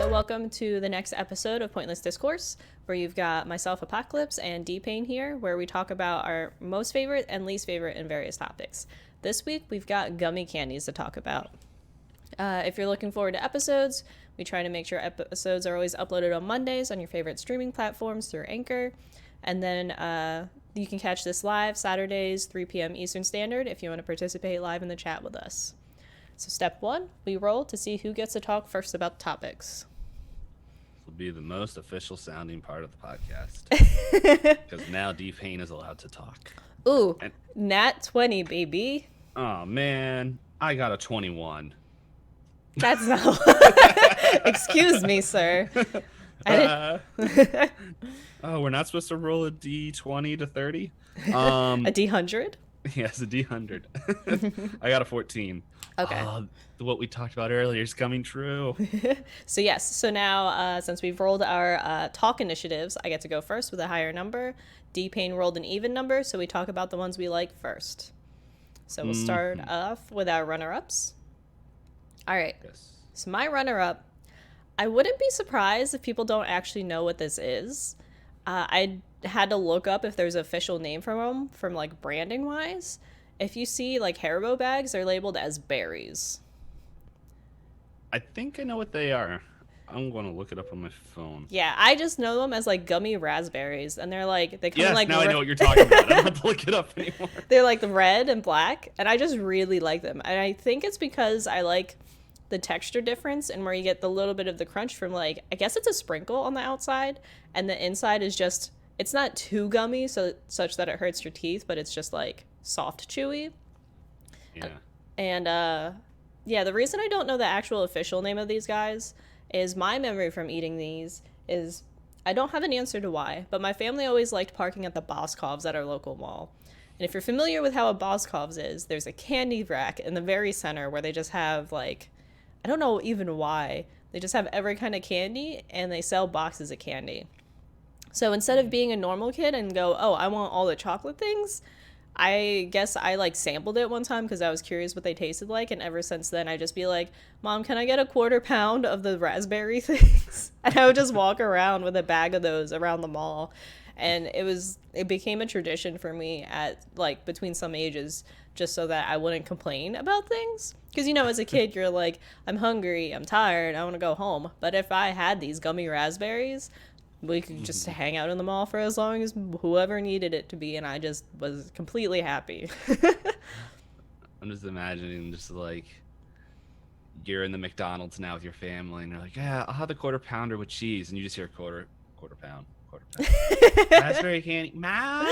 So welcome to the next episode of Pointless Discourse, where you've got myself, Hoppocalypse, and DPayne here, where we talk about our most favorite and least favorite in various topics. This week, we've got Gummy Candies to talk about. If you're looking forward to episodes, we try to make sure episodes are always uploaded on Mondays on your favorite streaming platforms through Anchor. And then you can catch this live Saturdays, 3 p.m. Eastern Standard, if you want to participate live in the chat with us. So step one, we roll to see who gets to talk first about the topics. This will be the most official sounding part of the podcast. Because now DPayne is allowed to talk. Ooh, nat 20, baby. Oh, man. I got a 21. That's not... Excuse me, sir. Oh, we're not supposed to roll a D20 to 30? A D100? Yes, a D100. I got a 14. Okay. What we talked about earlier is coming true. So yes, so now since we've rolled our talk initiatives, I get to go first with a higher number. DPayne rolled an even number, so we talk about the ones we like first. So we'll start off with our runner-ups. All right. Yes. So my runner-up, I wouldn't be surprised if people don't actually know what this is. I had to look up if there's an official name for them, from like branding wise. If you see like Haribo bags, they're labeled as berries. I think I know what they are. I'm going to look it up on my phone. Yeah, I just know them as like gummy raspberries, and they're like they come yes, like now I know what you're talking about. I don't have to look it up anymore. They're like the red and black, and I just really like them. And I think it's because I like the texture difference and where you get the little bit of the crunch from like, I guess it's a sprinkle on the outside, and the inside is just, it's not too gummy such that it hurts your teeth, but it's just like soft chewy. Yeah. And yeah, the reason I don't know the actual official name of these guys is my memory from eating these is, I don't have an answer to why, but my family always liked parking at the Boscovs at our local mall. And if you're familiar with how a Boscovs is, there's a candy rack in the very center where they just have like, I don't know even why, they just have every kind of candy and they sell boxes of candy. So instead of being a normal kid and go, oh, I want all the chocolate things, I guess I like sampled it one time because I was curious what they tasted like, and ever since then I just be like, Mom, can I get a 1/4 pound of the raspberry things? And I would just walk around with a bag of those around the mall. And it became a tradition for me at like between some ages, just so that I wouldn't complain about things. Because, you know, as a kid, you're like, I'm hungry, I'm tired, I want to go home. But if I had these gummy raspberries, we could just hang out in the mall for as long as whoever needed it to be, and I just was completely happy. I'm just imagining just like you're in the McDonald's now with your family, and you're like, yeah, I'll have the 1/4 pounder with cheese, and you just hear quarter pound. Raspberry candy, Mom.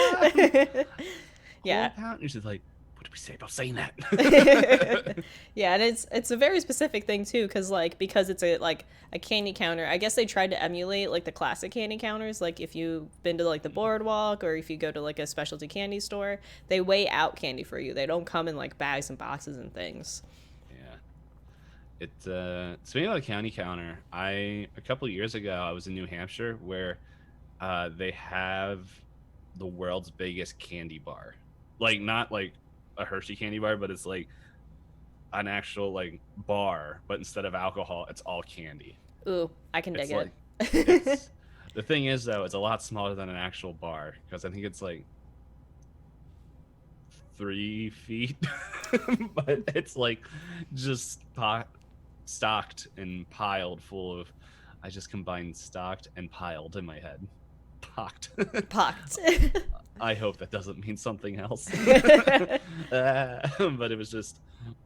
Yeah. Pound. And you're just like, what did we say about saying that? Yeah, and it's a very specific thing too, because it's a candy counter. I guess they tried to emulate like the classic candy counters. Like if you've been to like the Boardwalk, or if you go to like a specialty candy store, they weigh out candy for you. They don't come in like bags and boxes and things. Yeah. Speaking of the candy counter, a couple of years ago I was in New Hampshire where they have the world's biggest candy bar. Like not like a Hershey candy bar, but it's like an actual like bar, but instead of alcohol, it's all candy. Ooh, I can dig it. The thing is though, it's a lot smaller than an actual bar, because I think it's like 3 feet, but it's like just stocked and piled full of. I just combined stocked and piled in my head. Pocked. I hope that doesn't mean something else. But it was just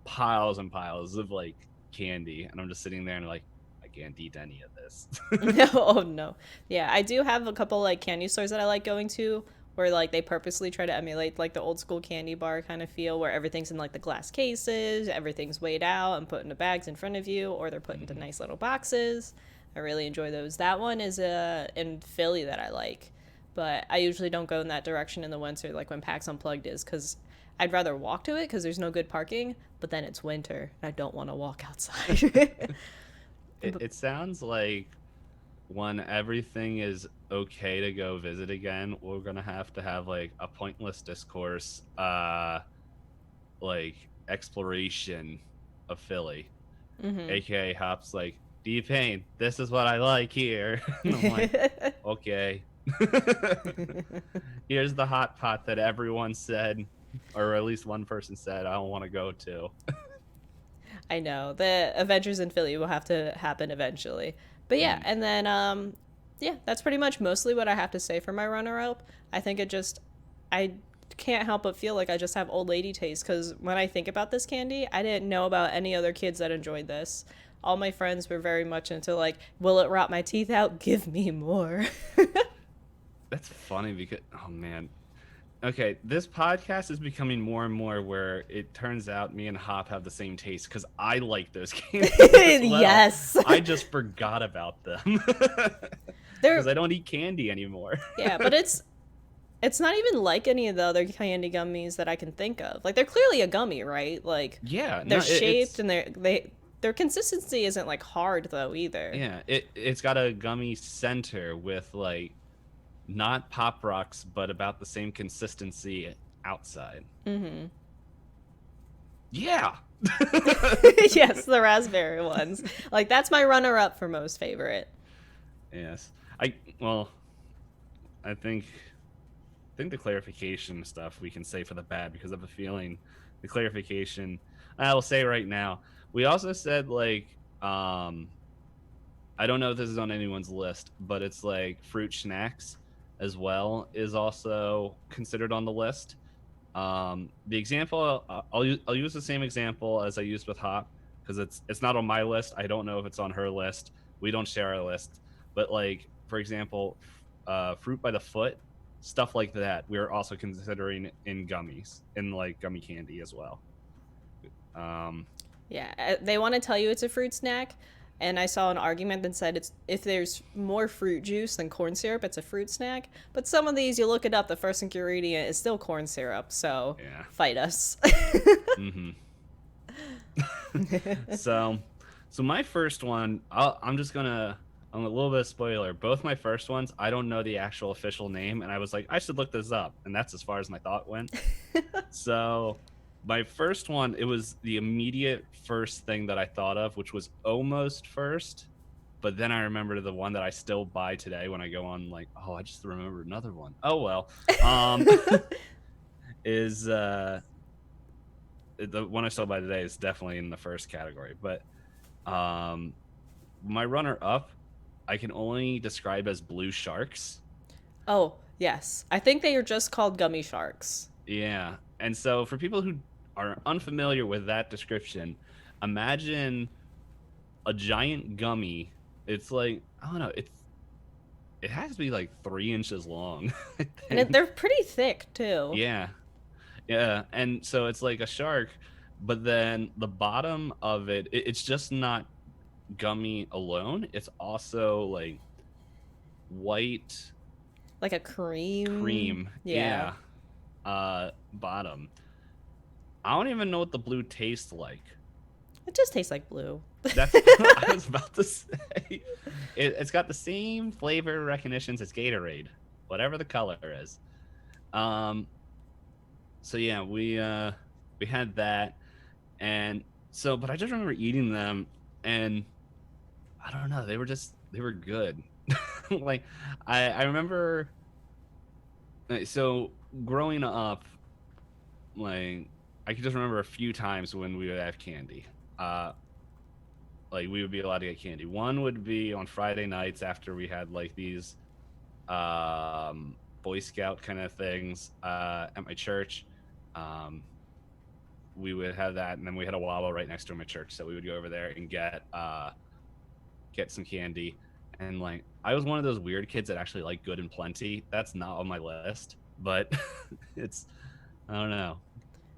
piles and piles of like candy, and I'm just sitting there and like, I can't eat any of this. No, oh no. Yeah, I do have a couple like candy stores that I like going to, where like they purposely try to emulate like the old school candy bar kind of feel, where everything's in like the glass cases, everything's weighed out and put into bags in front of you, or they're put into nice little boxes. I really enjoy those. That one is in Philly that I like, but I usually don't go in that direction in the winter, like when PAX Unplugged is, because I'd rather walk to it because there's no good parking, but then it's winter and I don't want to walk outside. It sounds like when everything is okay to go visit again, we're gonna have to have like a pointless discourse, like exploration of Philly, aka Hop's like, DPayne, this is what I like here. And I'm like, okay. Here's the hot pot that everyone said, or at least one person said, I don't want to go to. I know the Adventures in Philly will have to happen eventually, but yeah, Mm. and then yeah, that's pretty much mostly what I have to say for my runner-up. I think it just, I can't help but feel like I just have old lady taste because when I think about this candy, I didn't know about any other kids that enjoyed this. All my friends were very much into like, will it rot my teeth out? Give me more. That's funny because, oh man. Okay, this podcast is becoming more and more where it turns out me and Hop have the same taste because I like those candies as well. Yes. I just forgot about them They're because I don't eat candy anymore. yeah, but it's not even like any of the other candy gummies that I can think of. Like they're clearly a gummy, right? Like Yeah, they're no, shaped it's and their consistency isn't like hard though either. yeah, it's got a gummy center with like not pop rocks, but about the same consistency outside. Mm-hmm. Yeah. Yes, the raspberry ones. Like that's my runner-up for most favorite. Yes. Well, I think the clarification stuff we can say for the bad because I have a feeling the clarification I will say right now. We also said like I don't know if this is on anyone's list, but it's like fruit snacks as well is also considered on the list. The example I'll use the same example as I used with Hop because it's not on my list. I don't know if it's on her list. We don't share our list, but like for example, fruit by the foot, stuff like that. We're also considering in gummies, in like gummy candy as well. Um, Yeah, they want to tell you it's a fruit snack, and I saw an argument that said it's if there's more fruit juice than corn syrup, it's a fruit snack. But some of these, you look it up, the first ingredient is still corn syrup. So yeah. fight us. Mm-hmm. So my first one, I'm a little bit of spoiler. Both my first ones, I don't know the actual official name, and I was like, I should look this up, and that's as far as my thought went. So my first one, it was the immediate first thing that I thought of, which was almost first, but then I remembered the one that I still buy today when I go on like, oh, I just remembered another one. Oh well, is the one I still buy today is definitely in the first category, but my runner up, I can only describe as blue sharks. Oh, yes. I think they are just called gummy sharks. Yeah. And so for people who are unfamiliar with that description, imagine a giant gummy. It's like, I don't know, it has to be like 3 inches long. And they're pretty thick, too. Yeah. Yeah. And so it's like a shark, but then the bottom of it's just not gummy alone. It's also like white Like a cream. Yeah. Bottom. I don't even know what the blue tastes like. It just tastes like blue. That's what I was about to say. It's got the same flavor recognitions as Gatorade, whatever the color is. So yeah, we had that, and so but I just remember eating them, and I don't know, they were good. Like I remember. So growing up, like I could just remember a few times when we would have candy. Like we would be allowed to get candy. One would be on Friday nights after we had like these Boy Scout kind of things at my church. We would have that, and then we had a Wawa right next to my church, so we would go over there and get some candy. And like I was one of those weird kids that actually like Good and Plenty. That's not on my list, but it's, I don't know,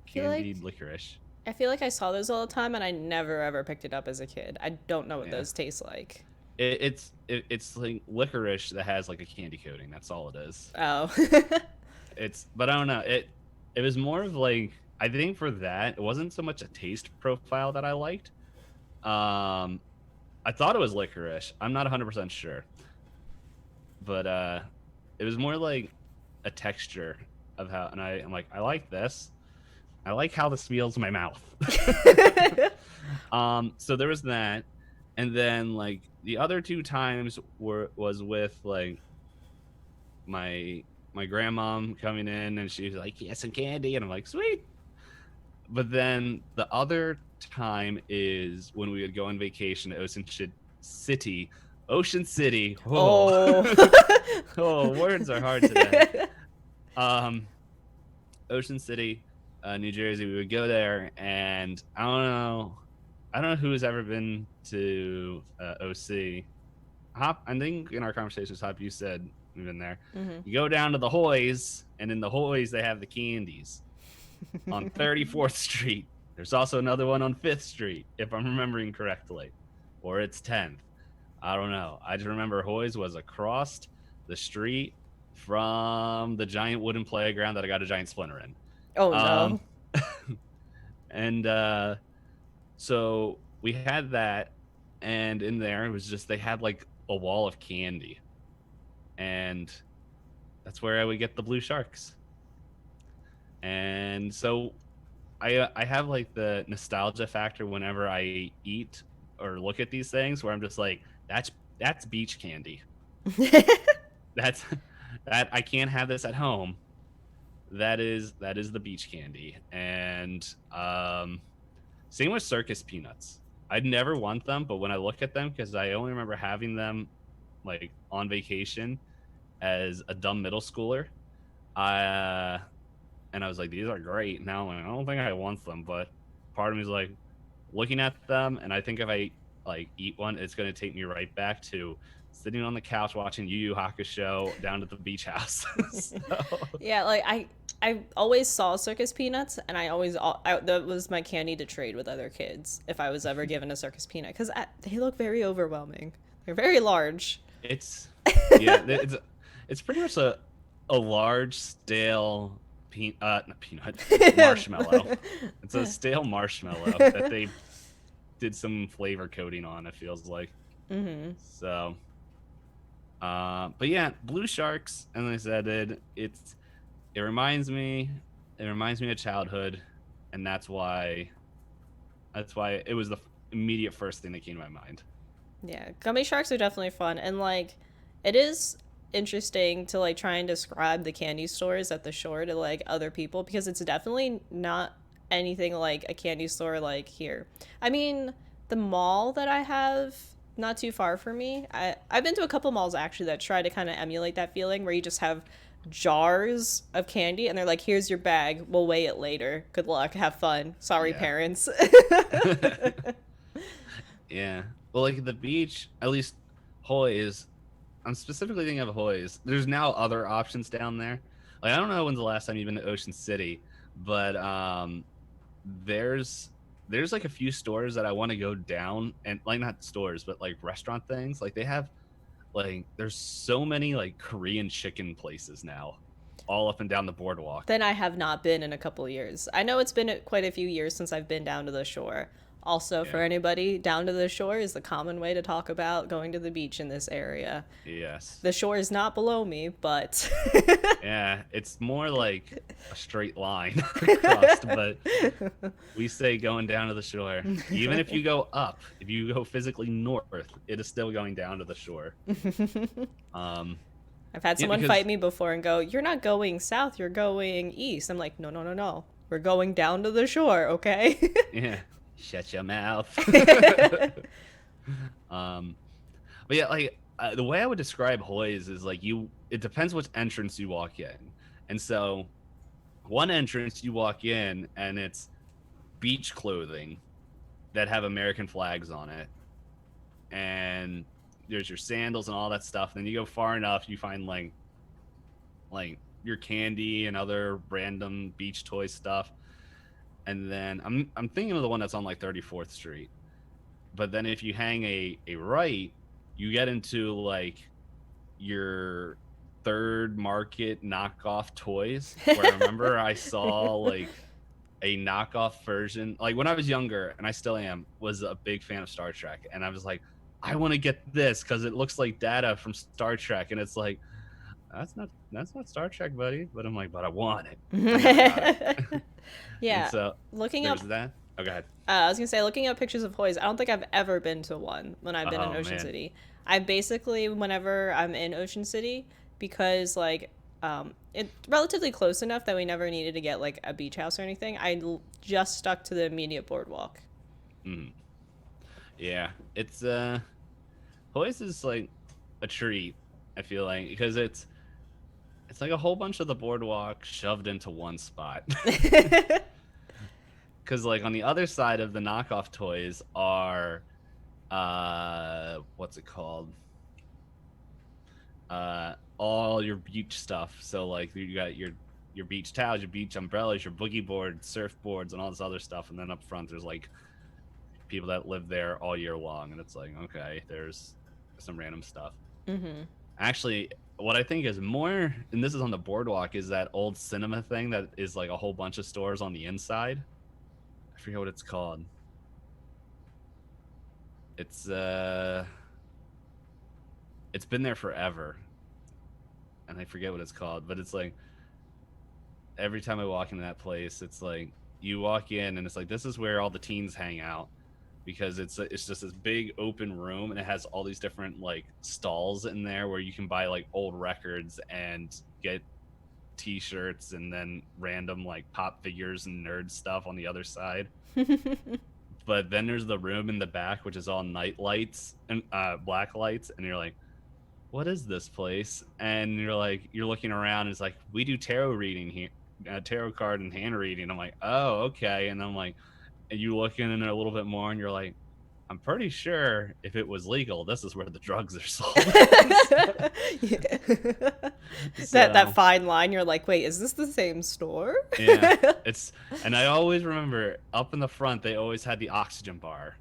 candied licorice. I feel like I saw those all the time, and I never ever picked it up as a kid. I don't know what Yeah. those taste like. It's like licorice that has like a candy coating. That's all it is. Oh. But I don't know. It was more of like, I think for that, it wasn't so much a taste profile that I liked. I thought it was licorice. I'm not 100% sure. But it was more like a texture of how, and I'm like, I like this. I like how this feels in my mouth. So there was that. And then like the other two times was with like my my grandmom coming in, and she was like, "Yeah, some candy," and I'm like, "Sweet." But then the other time is when we would go on vacation to City, Ocean City. Oh, Oh. oh, words are hard today. Um, Ocean City, New Jersey. We would go there, and I don't know who's ever been to OC. Hop, I think in our conversations, Hop, you said we've been there. Hmm. You go down to the Hoys, and in the Hoys they have the candies on 34th Street. There's also another one on 5th Street, if I'm remembering correctly, or it's 10th. I don't know. I just remember Hoy's was across the street from the giant wooden playground that I got a giant splinter in. Oh Um, no. and so we had that, and in there it was just they had like a wall of candy, and that's where I would get the blue sharks. And so I have like the nostalgia factor whenever I eat or look at these things, where I'm just like, that's beach candy. That's that I can't have this at home. That is the beach candy. And same with circus peanuts. I'd never want them, but when I look at them, because I only remember having them like on vacation as a dumb middle schooler, I and I was like, these are great. Now I don't think I want them, but part of me is like looking at them, and I think if I like eat one, it's gonna take me right back to sitting on the couch watching Yu Yu Hakusho down at the beach house. So, Yeah, like I always saw circus peanuts, and that was my candy to trade with other kids if I was ever given a circus peanut, because they look very overwhelming. They're very large. it's yeah, it's pretty much a large stale not peanut marshmallow. It's a stale marshmallow that they did some flavor coating on. It feels like. Hmm. So, but yeah, blue sharks, and like I said, it reminds me of childhood, and that's why it was the immediate first thing that came to my mind. Yeah, gummy sharks are definitely fun, and like, it is interesting to like try and describe the candy stores at the shore to like other people, because it's definitely not anything like a candy store like here. I mean, the mall that I have not too far from me, I've been to a couple malls actually that try to kind of emulate that feeling where you just have jars of candy and they're like, here's your bag, we'll weigh it later, good luck, have fun, sorry Yeah. parents. Yeah. Well, like the beach, at least Hoy's. I'm specifically thinking of Hoy's. There's now other options down there. Like I don't know when's the last time you've been to Ocean City, but there's like a few stores that I want to go down, and like not stores, but like restaurant things. Like they have like there's so many like Korean chicken places now, all up and down the boardwalk. Then I have not been in a couple years. I know it's been quite a few years since I've been down to the shore. Also, for Yeah. anybody, down to the shore is the common way to talk about going to the beach in this area. Yes. The shore is not below me, but Yeah, it's more like a straight line across, but we say going down to the shore. Even if you go up, if you go physically north, it is still going down to the shore. Um, I've had yeah, someone because fight me before and go, "You're not going south, you're going east." I'm like, "No, no, no, no. We're going down to the shore, okay?" yeah, shut your mouth. um, but yeah, like the way I would describe Hoy's is like it depends which entrance you walk in, and so one entrance you walk in and it's beach clothing that have American flags on it, and there's your sandals and all that stuff. Then you go far enough, you find like your candy and other random beach toy stuff. And then I'm thinking of the one that's on like 34th Street. But then if you hang a right, you get into like your third market knockoff toys. Where I remember I saw like a knockoff version. Like when I was younger, and I still am, was a big fan of Star Trek, and I was like, I want to get this because it looks like Data from Star Trek, and it's like that's not Star Trek, buddy. But I'm like, but I want it. I never got it. And Yeah. so Looking up there's that. Okay. I was gonna say, looking at pictures of Hoys, I don't think I've ever been to one when I've been in Oh Ocean man. City. I basically, whenever I'm in Ocean City, because like, it's relatively close enough that we never needed to get like a beach house or anything. Just stuck to the immediate boardwalk. Mm. Yeah. It's Hoist is like a treat. I feel like because it's like a whole bunch of the boardwalk shoved into one spot. Because like on the other side of the knockoff toys are what's it called, all your beach stuff. So like you got your beach towels, your beach umbrellas, your boogie boards, surfboards, and all this other stuff. And then up front there's like people that live there all year long, and it's like, okay, there's some random stuff. Mm-hmm. Actually, what I think is more, and this is on the boardwalk, is that old cinema thing that is like a whole bunch of stores on the inside. I forget what it's called. It's it's been there forever, and I forget what it's called, but it's like every time I walk into that place, it's like you walk in and it's like this is where all the teens hang out, because it's just this big open room, and it has all these different like stalls in there where you can buy like old records and get t-shirts, and then random like pop figures and nerd stuff on the other side. But then there's the room in the back which is all night lights and black lights, and you're like, what is this place? And you're like, you're looking around, and it's like, we do tarot reading here, tarot card and hand reading. I'm like, oh, okay. And I'm like, and you look in there a little bit more, and you're like, I'm pretty sure if it was legal, this is where the drugs are sold. That fine line, you're like, wait, is this the same store? Yeah, and I always remember up in the front they always had the oxygen bar.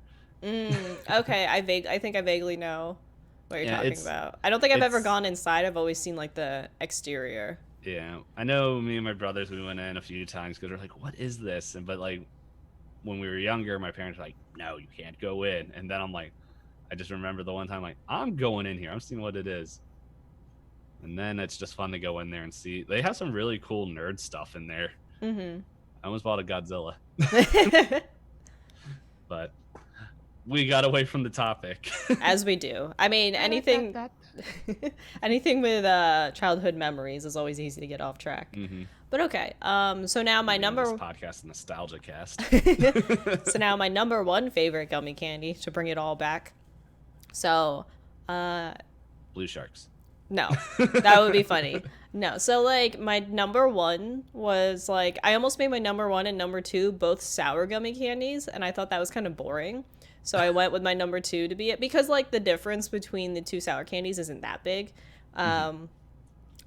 Okay, I think I vaguely know what you're talking about. I don't think I've ever gone inside. I've always seen like the exterior. Yeah, I know me and my brothers, we went in a few times because we're like, what is this? And but like when we were younger, my parents were like, no, you can't go in. And then I'm like, I just remember the one time, like, I'm going in here. I'm seeing what it is. And then it's just fun to go in there and see. They have some really cool nerd stuff in there. Mm-hmm. I almost bought a Godzilla. But we got away from the topic. As we do. I mean, anything anything with childhood memories is always easy to get off track. Mm-hmm. But okay, so now my number... This podcast, Nostalgia Cast. So now my number one favorite gummy candy, to bring it all back. So, Blue Sharks. No, that would be funny. No, so like my number one was like, I almost made my number one and number two both sour gummy candies, and I thought that was kind of boring. So I went with my number two to be it, because like the difference between the two sour candies isn't that big. The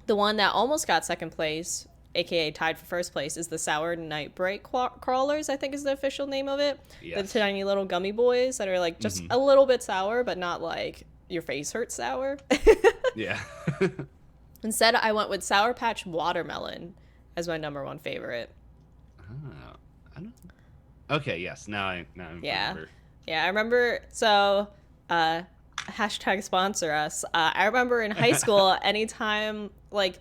one that almost got second place, aka tied for first place, is the Sour Night Bright Crawlers, I think is the official name of it. Yes. The tiny little gummy boys that are like just a little bit sour, but not like your face hurts sour. Yeah. Instead, I went with Sour Patch Watermelon as my number one favorite. Oh, I don't... Okay, yes. Now I remember. Yeah, I remember. So, hashtag sponsor us. I remember in high school, anytime, like,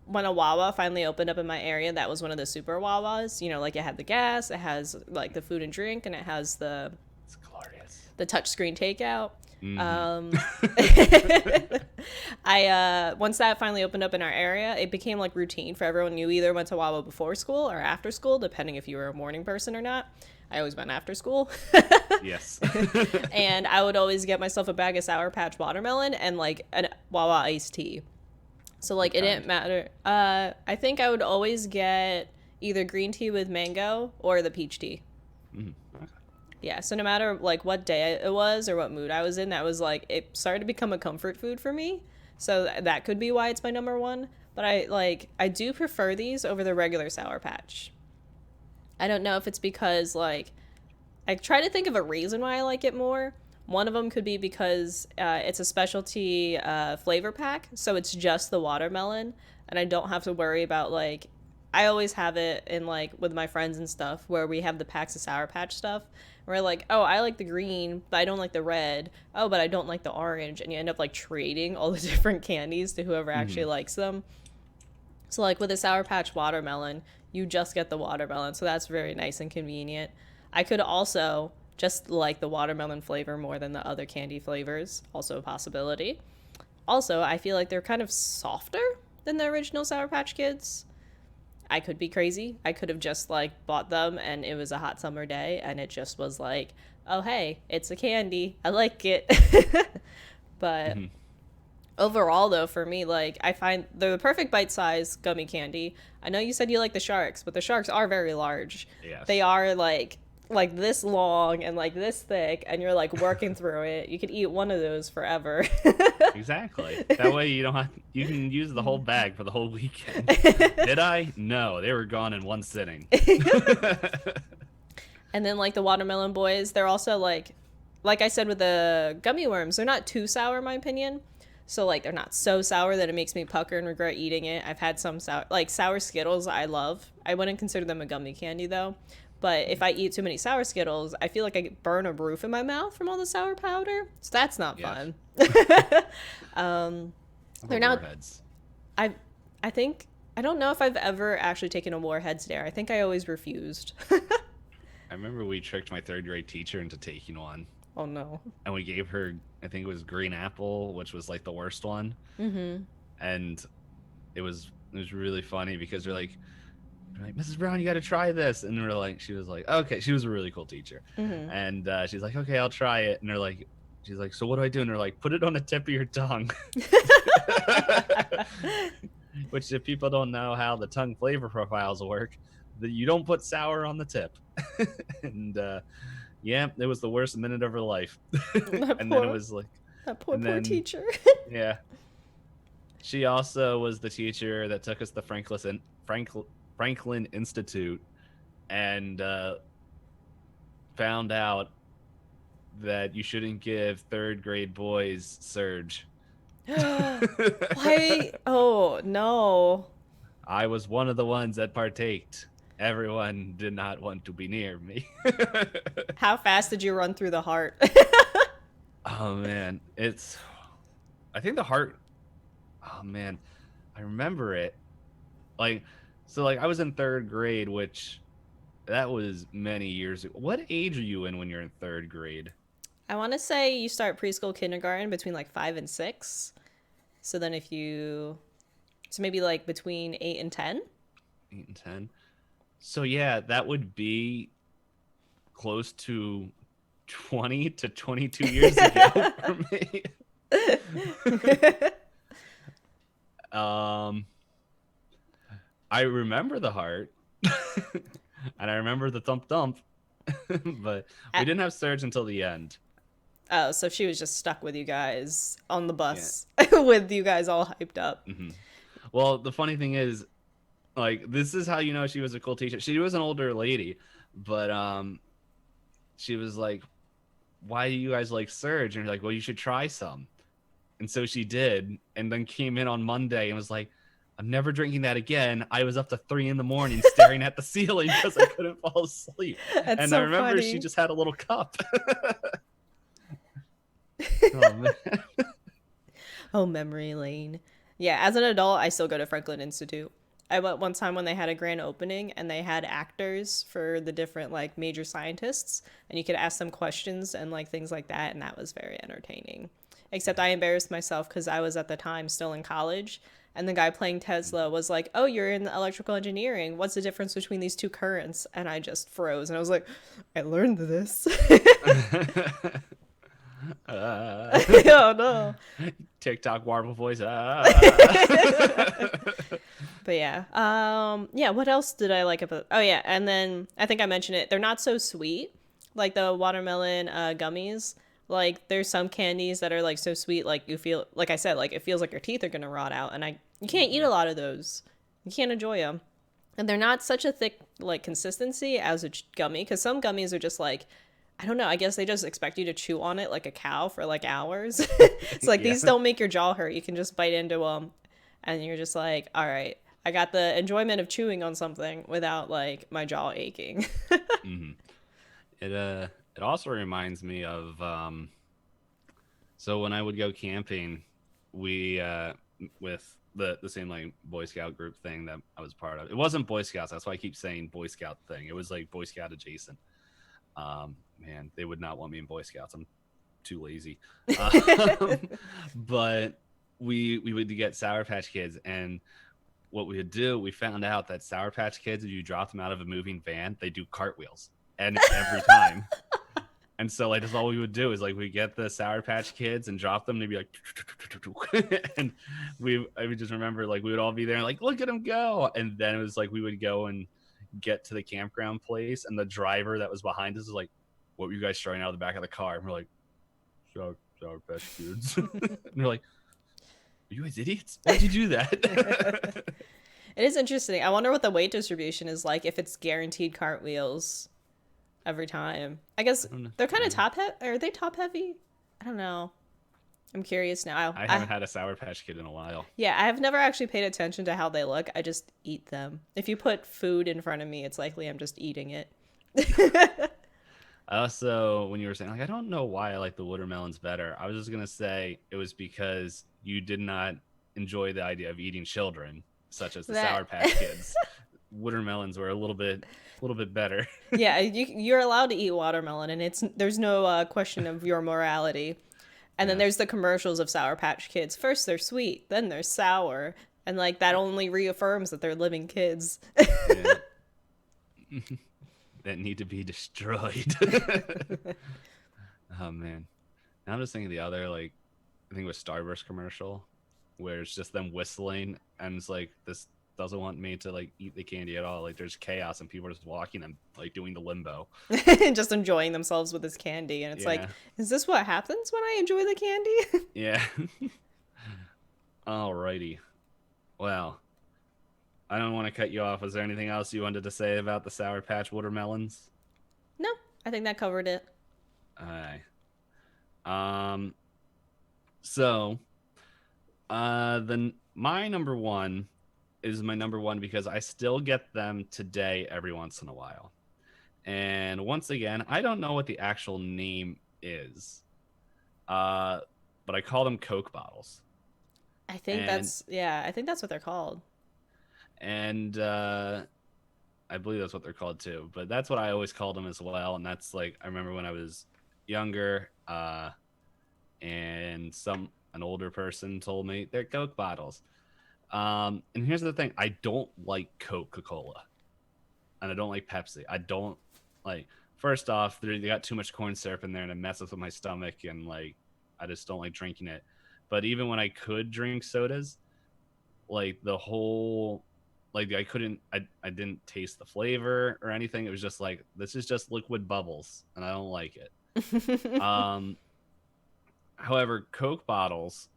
when a Wawa finally opened up in my area, that was one of the super Wawas. You know, like, it had the gas, it has, like, the food and drink, and it has It's glorious. The touchscreen takeout. Mm-hmm. Once that finally opened up in our area, it became like routine for everyone. You either went to Wawa before school or after school, depending if you were a morning person or not. I always went after school. Yes. And I would always get myself a bag of Sour Patch Watermelon and like a Wawa iced tea. So like it didn't matter. I think I would always get either green tea with mango or the peach tea. Mm-hmm. Okay. Yeah, so no matter like what day it was or what mood I was in, that was like, it started to become a comfort food for me. So that could be why it's my number one. But I do prefer these over the regular Sour Patch. I don't know if it's because like, I try to think of a reason why I like it more. One of them could be because it's a specialty flavor pack. So it's just the watermelon, and I don't have to worry about like, I always have it in like with my friends and stuff where we have the packs of Sour Patch stuff. We're like, oh, I like the green, but I don't like the red. Oh, but I don't like the orange. And you end up like trading all the different candies to whoever actually likes them. So like with a Sour Patch Watermelon, you just get the watermelon. So that's very nice and convenient. I could also just like the watermelon flavor more than the other candy flavors. Also a possibility. Also, I feel like they're kind of softer than the original Sour Patch Kids. I could be crazy. I could have just like bought them and it was a hot summer day and it just was like, oh hey, it's a candy. I like it. But overall though, for me, like I find they're the perfect bite size gummy candy. I know you said you like the sharks, but the sharks are very large. Yes. They are like this long and like this thick and you're like working through it. You could eat one of those forever. Exactly. That way you can use the whole bag for the whole weekend. Did I? No, they were gone in one sitting. And then like the watermelon boys, they're also like I said with the gummy worms, they're not too sour in my opinion. So like they're not so sour that it makes me pucker and regret eating it. I've had some sour Skittles I love. I wouldn't consider them a gummy candy though. But if I eat too many sour Skittles, I feel like I burn a roof in my mouth from all the sour powder. So that's not fun. They're not. Warheads. I think I don't know if I've ever actually taken a Warheads dare. I think I always refused. I remember we tricked my 3rd grade teacher into taking one. Oh no. And we gave her, I think it was green apple, which was like the worst one. And it was really funny because they're like, Mrs. Brown, you got to try this. And we're like, she was like, okay. She was a really cool teacher. And she's like, okay, I'll try it. And they're like, she's like, so what do I do? And they're like, put it on the tip of your tongue. Which, if people don't know how the tongue flavor profiles work, that you don't put sour on the tip. And yeah, it was the worst minute of her life. And then it was like that poor teacher. Yeah. She also was the teacher that took us to Franklin Institute and found out that you shouldn't give 3rd grade boys Surge. Why? Oh no. I was one of the ones that partaked. Everyone did not want to be near me. How fast did you run through the heart? Oh man, I think the heart. Oh man, I remember it. So I was in 3rd grade, which that was many years ago. What age are you in when you're in 3rd grade? I want to say you start preschool, kindergarten between like 5 and 6. So then so maybe like between 8 and 10. 8 and 10. So yeah, that would be close to 20 to 22 years ago for me. I remember the heart. And I remember the thump thump. But we didn't have Surge until the end. Oh, so she was just stuck with you guys on the bus with you guys all hyped up. Well, the funny thing is, this is how you know she was a cool teacher. She was an older lady, but she was like, why do you guys like Surge? And you're like, well, you should try some. And so she did, and then came in on Monday and was like, I'm never drinking that again. I was up to 3 a.m. staring at the ceiling because I couldn't fall asleep. That's and so I remember funny. She just had a little cup. Oh, man. Oh, memory lane. Yeah, as an adult, I still go to Franklin Institute. I went one time when they had a grand opening and they had actors for the different major scientists, and you could ask them questions and things like that, and that was very entertaining. Except I embarrassed myself because I was at the time still in college, and the guy playing Tesla was like, oh, you're in electrical engineering. What's the difference between these two currents? And I just froze, and I was like, I learned this. Oh no. TikTok warble voice. But yeah, what else did I like about? Oh yeah, and then I think I mentioned it. They're not so sweet, like the watermelon gummies. There's some candies that are so sweet, you feel, like I said, it feels like your teeth are gonna rot out, and you can't eat a lot of those. You can't enjoy them, and they're not such a thick consistency as a gummy, because some gummies are just I don't know. I guess they just expect you to chew on it like a cow for hours. It's these don't make your jaw hurt. You can just bite into them, and you're just like, all right, I got the enjoyment of chewing on something without my jaw aching. It also reminds me of so when I would go camping, we with the same like Boy Scout group thing that I was part of. It wasn't Boy Scouts. That's why I keep saying Boy Scout thing. It was like Boy Scout adjacent. Man, they would not want me in Boy Scouts. I'm too lazy. But we would get Sour Patch Kids, and what we would do, we found out that Sour Patch Kids, if you drop them out of a moving van, they do cartwheels, and every time. And so like that's all we would do is like we get the Sour Patch Kids and drop them, and they'd be like, and I would just remember like we would all be there and like look at them go, and then it was like we would go and get to the campground place, and the driver that was behind us was like, "What were you guys throwing out of the back of the car?" And we're like, "Sour Patch Kids," and they're like, "Are you guys idiots? Why'd you do that?" It is interesting. I wonder what the weight distribution is like if it's guaranteed cartwheels every time. I guess they're kind of top heavy. Are they top heavy? I don't know. I'm curious now. I haven't had a Sour Patch Kid in a while. Yeah, I have never actually paid attention to how they look. I just eat them. If you put food in front of me, it's likely I'm just eating it. Also, when you were saying like I don't know why I like the watermelons better, I was just gonna say it was because you did not enjoy the idea of eating children, such as the Sour Patch Kids. Watermelons were a little bit better. Yeah, you're allowed to eat watermelon, and there's no question of your morality. And then there's the commercials of Sour Patch Kids. First they're sweet, then they're sour, and like that only reaffirms that they're living kids. Yeah. That need to be destroyed. Oh man, now I'm just thinking of the other like I think it was Starburst commercial where it's just them whistling, and it's like this doesn't want me to like eat the candy at all. Like there's chaos and people are just walking and like doing the limbo, just enjoying themselves with this candy, and it's like, is this what happens when I enjoy the candy? Yeah. Alrighty. Well, I don't want to cut you off. Was there anything else you wanted to say about the Sour Patch watermelons? No, I think that covered it. Alright. So my number one is my number one because I still get them today every once in a while. And once again, I don't know what the actual name is. But I call them Coke bottles. I think that's what they're called. And I believe that's what they're called too. But that's what I always called them as well. And that's like I remember when I was younger, and an older person told me they're Coke bottles. And here's the thing: I don't like Coca-Cola, and I don't like Pepsi. I don't like. First off, they got too much corn syrup in there, and it messes with my stomach, and like I just don't like drinking it. But even when I could drink sodas, like the whole, like I didn't taste the flavor or anything. It was just like this is just liquid bubbles, and I don't like it. However, Coke bottles,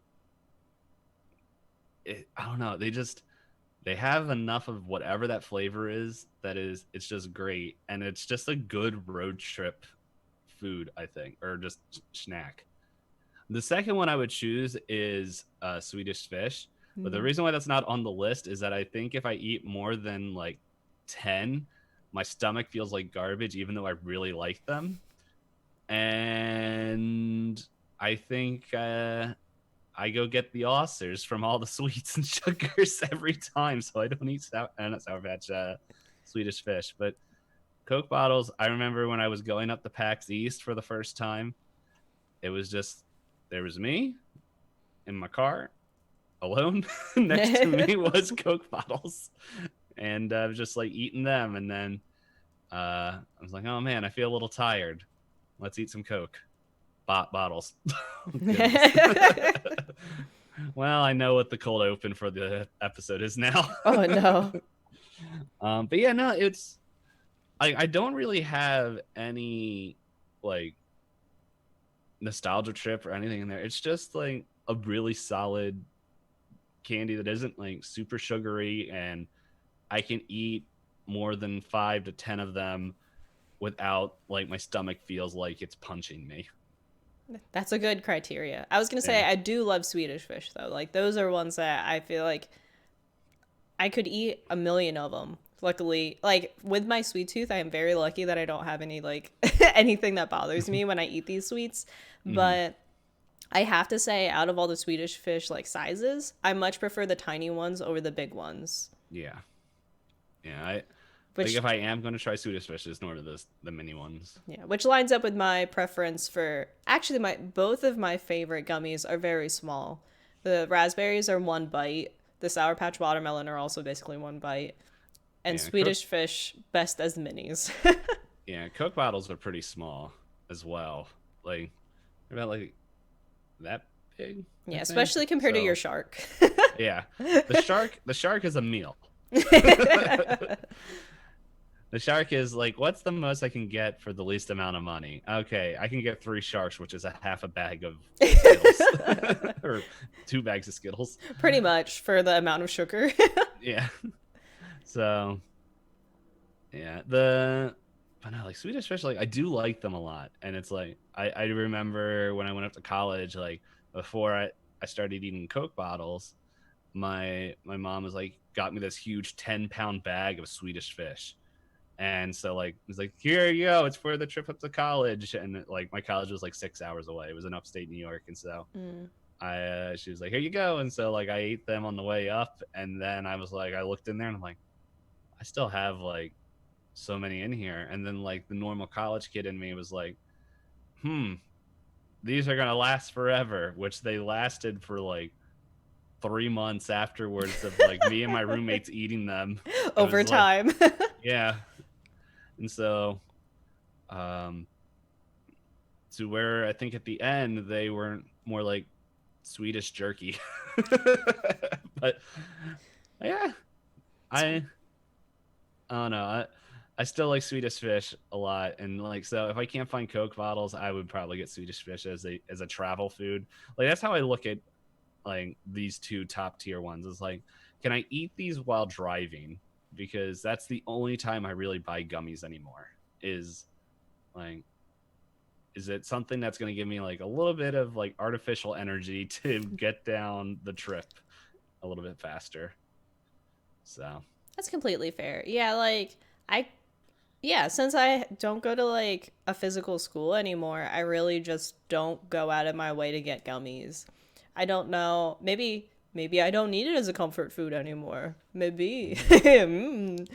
I don't know. They have enough of whatever that flavor is it's just great, and it's just a good road trip food, I think, or just snack. The second one I would choose is Swedish Fish, but the reason why that's not on the list is that I think if I eat more than like 10, my stomach feels like garbage, even though I really like them, and I think I go get the ulcers from all the sweets and sugars every time, so I don't eat Sour Patch Swedish Fish. But Coke bottles, I remember when I was going up to PAX East for the first time, it was just, there was me in my car, alone. Next to me was Coke bottles. And I was just like eating them, and then I was like, oh man, I feel a little tired. Let's eat some Coke. Bottles. Well, I know what the cold open for the episode is now. Oh no. But yeah, no, it's I don't really have any like nostalgia trip or anything in there. It's just like a really solid candy that isn't like super sugary, and I can eat more than 5 to 10 of them without like my stomach feels like it's punching me. That's a good criteria. I was going to say, I do love Swedish Fish, though. Like, those are ones that I feel like I could eat a million of them. Luckily, like, with my sweet tooth, I am very lucky that I don't have any, like, anything that bothers me when I eat these sweets. But I have to say, out of all the Swedish fish like sizes, I much prefer the tiny ones over the big ones. Yeah. Yeah. I like Which if I am going to try Swedish fish, it's nor the mini ones. Yeah, which lines up with my preference for actually my both of my favorite gummies are very small. The raspberries are one bite. The Sour Patch watermelon are also basically one bite. And Yeah. Coke. Swedish fish best as minis. Yeah. Coke bottles are pretty small as well. Like they're about like that big, I Yeah, think. especially compared to your So shark. yeah, the shark is a meal. The shark is like, what's the most I can get for the least amount of money? Okay, I can get 3 sharks, which is a half a bag of Skittles, or 2 bags of Skittles. Pretty much for the amount of sugar. Yeah. So yeah, but no, like Swedish fish, like I do like them a lot, and it's like I remember when I went up to college, like before I started eating Coke bottles, my mom was like got me this huge 10-pound bag of Swedish fish. And so like it was like, here you go, it's for the trip up to college. And like my college was like 6 hours away. It was in upstate New York. And so Mm. she was like, here you go. And so like I ate them on the way up, and then I was like, I looked in there and I'm like, I still have like so many in here. And then like the normal college kid in me was like, these are gonna last forever, which they lasted for like 3 months afterwards of like me and my roommates eating them. It Over was like, time. yeah. And so to where I think at the end they were more like Swedish jerky. But yeah, I I don't know. I still like Swedish fish a lot, and like so if I can't find Coke bottles, I would probably get Swedish fish as a travel food. Like that's how I look at like these two top tier ones. Is like, can I eat these while driving? Because that's the only time I really buy gummies anymore. Is like, is it something that's going to give me like a little bit of like artificial energy to get down the trip a little bit faster? So That's completely fair. Yeah, like I yeah, since I don't go to like a physical school anymore, I really just don't go out of my way to get gummies. I don't know. Maybe I don't need it as a comfort food anymore. Maybe. Mm.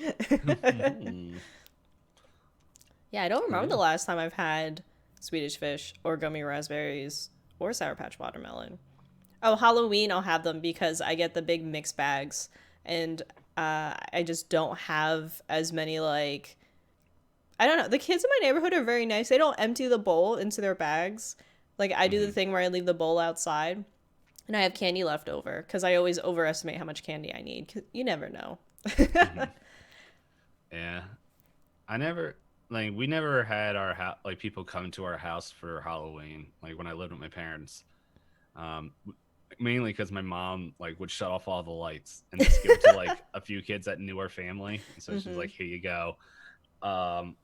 Yeah, I don't remember yeah. the last time I've had Swedish fish or gummy raspberries or Sour Patch watermelon. Oh, Halloween I'll have them because I get the big mix bags, and I just don't have as many like I don't know. The kids in my neighborhood are very nice. They don't empty the bowl into their bags. Like I do the Mhm. thing where I leave the bowl outside and I have candy left over because I always overestimate how much candy I need. 'Cause you never know. Mhm. Yeah. I never like we never had our like people come to our house for Halloween like when I lived with my parents. Um Mainly because my mom like would shut off all the lights and just give it to like a few kids that knew our family. And so she's Hmm. like, here you go. Um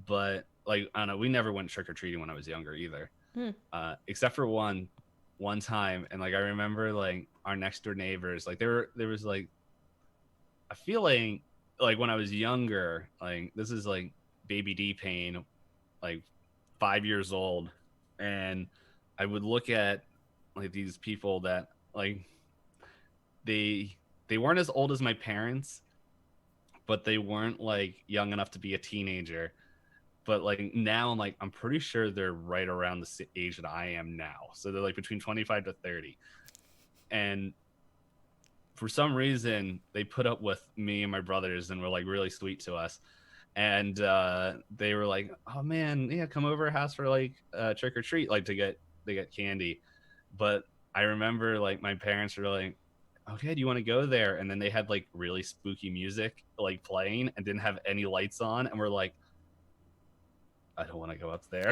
but like I don't know, we never went trick or treating when I was younger either. Hmm. Except for one time, and like I remember like our next door neighbors, like there was like a feeling like when I was younger, like this is like baby DPayne, like 5 years old, and I would look at like these people that like they they weren't as old as my parents, but they weren't like young enough to be a teenager. But like now, I'm pretty sure they're right around the age that I am now. So they're like between 25 to 30, and for some reason they put up with me and my brothers and were like really sweet to us. And they were like, oh man, yeah, come over our house for like trick or treat, like to get candy. But I remember like my parents were like, okay, do you want to go there? And then they had like really spooky music like playing and didn't have any lights on, and we're like, I don't want to go up there.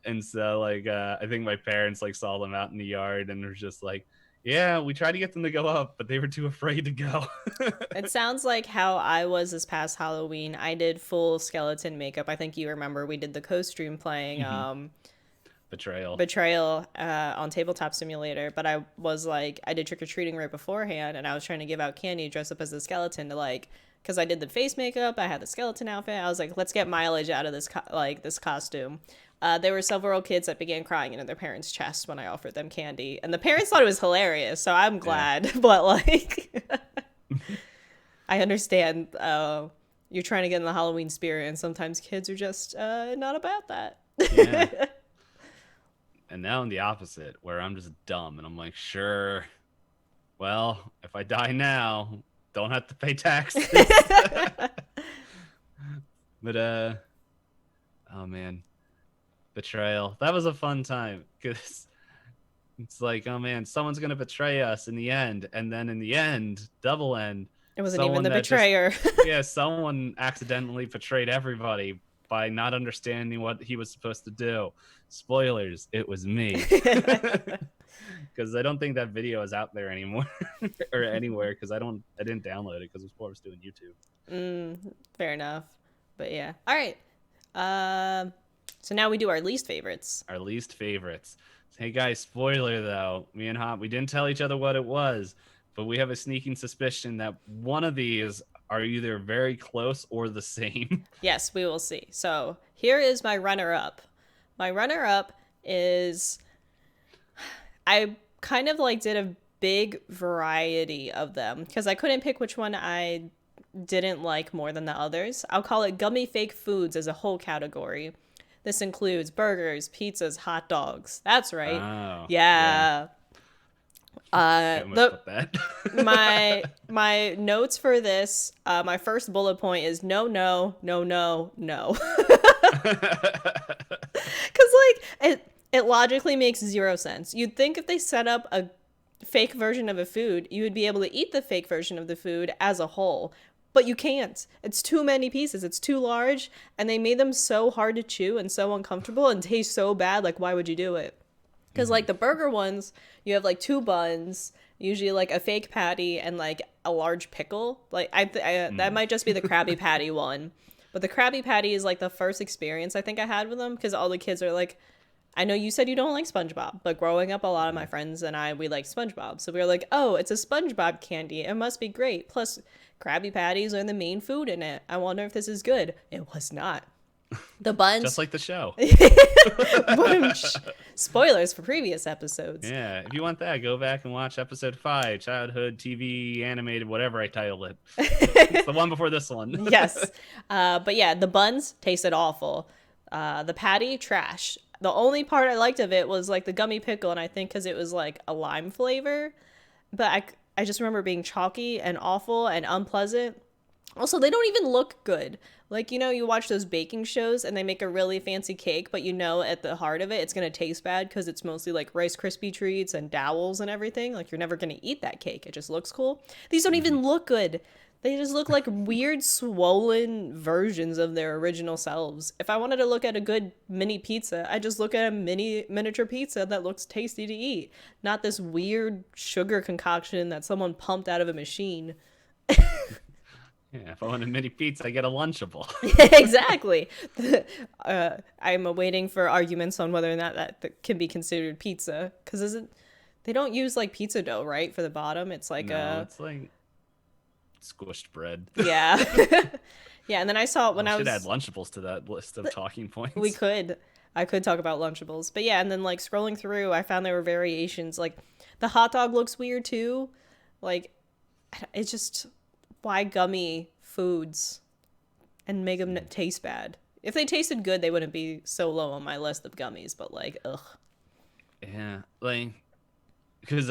and so like I think my parents like saw them out in the yard and were just like, yeah, we tried to get them to go up, but they were too afraid to go. It sounds like how I was this past Halloween. I did full skeleton makeup. I think you remember we did the co-stream playing Mhm. Betrayal. Betrayal on Tabletop Simulator, but I was like, I did trick or treating right beforehand, and I was trying to give out candy dressed up as a skeleton to like because I did the face makeup, I had the skeleton outfit. I was like, let's get mileage out of this this costume. There were several kids that began crying into their parents' chest when I offered them candy, and the parents thought it was hilarious. So I'm glad, but like, I understand. You're trying to get in the Halloween spirit, and sometimes kids are just not about that. Yeah. And now I'm the opposite, where I'm just dumb, and I'm like, sure. Well, if I die now, don't have to pay taxes. But oh man, betrayal. That was a fun time because it's like, oh man, someone's gonna betray us in the end, and then in the end, double end. It wasn't even the betrayer. Yeah, someone accidentally betrayed everybody by not understanding what he was supposed to do. Spoilers, it was me. Because I don't think that video is out there anymore or anywhere because I didn't download it because it was before I was doing YouTube. Fair enough. But yeah. All right. So now we do our least favorites. Our least favorites. Hey guys, spoiler though. Me and Hop, we didn't tell each other what it was, but we have a sneaking suspicion that one of these are either very close or the same. Yes, we will see. So here is my runner-up. My runner-up is, I kind of like did a big variety of them because I couldn't pick which one I didn't like more than the others. I'll call it gummy fake foods as a whole category. This includes burgers, pizzas, hot dogs. That's right. Oh, yeah. My notes for this, my first bullet point is no. Because like it logically makes zero sense. You'd think if they set up a fake version of a food, you would be able to eat the fake version of the food as a whole. But you can't. It's too many pieces. It's too large. And they made them so hard to chew and so uncomfortable and taste so bad. Like, why would you do it? Because, like, the burger ones, you have, like, 2 buns, usually, like, a fake patty and, like, a large pickle. Like, that might just be the Krabby Patty one. But the Krabby Patty is, like, the first experience I think I had with them. Because all the kids are like, I know you said you don't like SpongeBob, but growing up, a lot of my friends and we like SpongeBob. So we were like, oh, it's a SpongeBob candy. It must be great. Plus, Krabby Patties are the main food in it. I wonder if this is good. It was not. The buns. Just like the show. Spoilers for previous episodes. Yeah, if you want that, go back and watch episode 5, childhood TV animated, whatever I titled it. It's the one before this one. Yes. But yeah, the buns tasted awful. The patty, trash. The only part I liked of it was like the gummy pickle, and I think because it was like a lime flavor. But I just remember being chalky and awful and unpleasant. Also, they don't even look good. Like, you know, you watch those baking shows and they make a really fancy cake, but you know at the heart of it, it's going to taste bad because it's mostly like Rice Krispie treats and dowels and everything. Like, you're never going to eat that cake. It just looks cool. These don't even look good. They just look like weird, swollen versions of their original selves. If I wanted to look at a good mini pizza, I just look at a miniature pizza that looks tasty to eat. Not this weird sugar concoction that someone pumped out of a machine. Yeah, if I want a mini pizza, I get a Lunchable. Exactly. I'm awaiting for arguments on whether or not that can be considered pizza. Because they don't use like pizza dough, right? For the bottom. It's like it's like squished bread. Yeah. Yeah, and then I saw it when I was... should add Lunchables to that list of talking points. We could. I could talk about Lunchables. But yeah, and then like scrolling through, I found there were variations. Like the hot dog looks weird too. Like, it's just... Why gummy foods and make them taste bad? If they tasted good, they wouldn't be so low on my list of gummies, but like, ugh. Yeah, like, because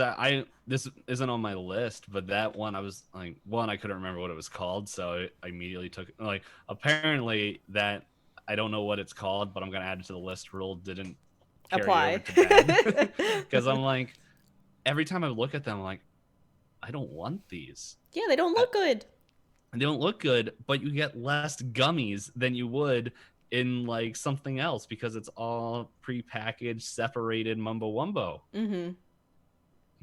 this isn't on my list, but that one I was like, I couldn't remember what it was called, so I immediately took it. Like, apparently that, I don't know what it's called, but I'm going to add it to the list rule, didn't carry apply. Over to bad. Because I'm like, every time I look at them, I'm like, I don't want these. Yeah, they don't look good. They don't look good, but you get less gummies than you would in like something else because it's all prepackaged, separated mumbo wumbo. Mm-hmm.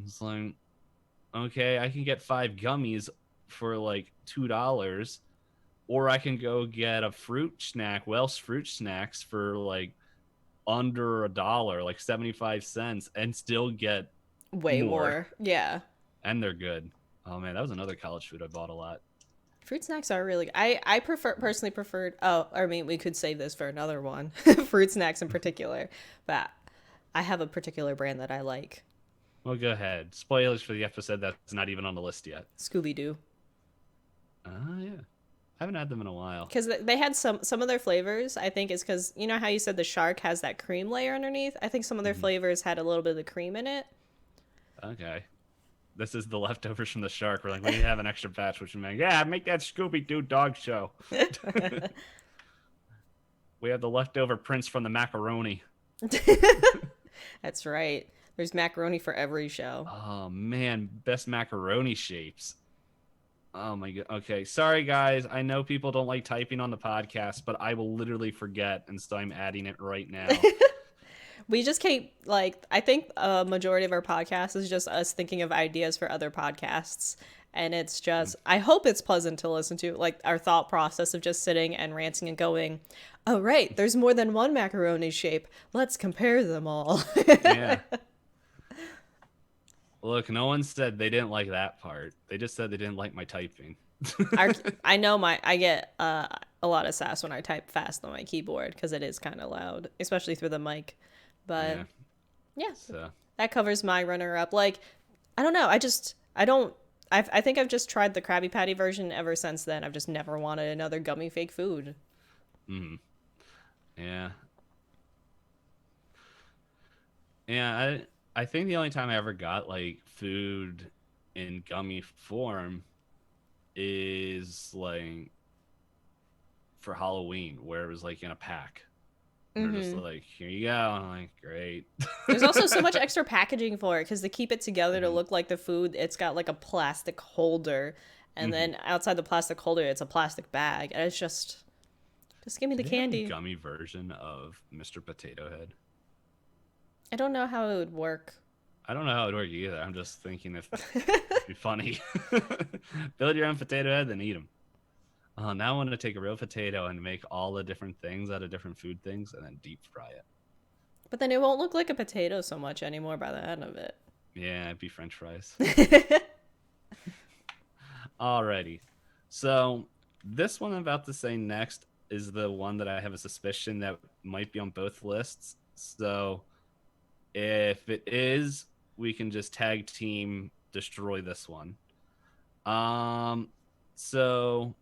It's like, okay, I can get 5 gummies for like $2, or I can go get a fruit snack, Welsh fruit snacks for like under $1, like 75 cents, and still get way more. Yeah. And they're good. Oh man, that was another college food I bought a lot. Fruit snacks are really. I personally preferred. Oh, I mean, we could save this for another one. Fruit snacks in particular, but I have a particular brand that I like. Well, go ahead. Spoilers for the episode that's not even on the list yet. Scooby Doo. Yeah. Haven't had them in a while. Because they had some of their flavors. I think is because you know how you said the shark has that cream layer underneath. I think some of their flavors had a little bit of the cream in it. Okay. This is the leftovers from the shark. We're like, we need to have an extra batch, which means, yeah, make that Scooby-Doo dog show. We have the leftover prints from the macaroni. That's right. There's macaroni for every show. Oh, man. Best macaroni shapes. Oh, my God. Okay. Sorry, guys. I know people don't like typing on the podcast, but I will literally forget, and so I'm adding it right now. We just keep, like, I think a majority of our podcast is just us thinking of ideas for other podcasts. And it's just, I hope it's pleasant to listen to, like, our thought process of just sitting and ranting and going, oh, right, there's more than one macaroni shape. Let's compare them all. Yeah. Look, no one said they didn't like that part. They just said they didn't like my typing. I know I get a lot of sass when I type fast on my keyboard because it is kind of loud, especially through the mic. But yeah, so. That covers my runner-up. Like, I don't know. I think I've just tried the Krabby Patty version ever since then. I've just never wanted another gummy fake food. Yeah. Yeah, I think the only time I ever got like food in gummy form is like for Halloween, where it was like in a pack. They're just like, here you go. I'm like, great. There's also so much extra packaging for it because to keep it together to look like the food, it's got like a plastic holder, and then outside the plastic holder, it's a plastic bag, and it's just give me the candy. Have a gummy version of Mr. Potato Head. I don't know how it would work. I don't know how it would work either. I'm just thinking if it'd be funny. Build your own potato head, then eat them. Now I want to take a real potato and make all the different things out of different food things and then deep fry it. But then it won't look like a potato so much anymore by the end of it. Yeah, it'd be French fries. Alrighty. So this one I'm about to say next is the one that I have a suspicion that might be on both lists. So if it is, we can just tag team destroy this one. So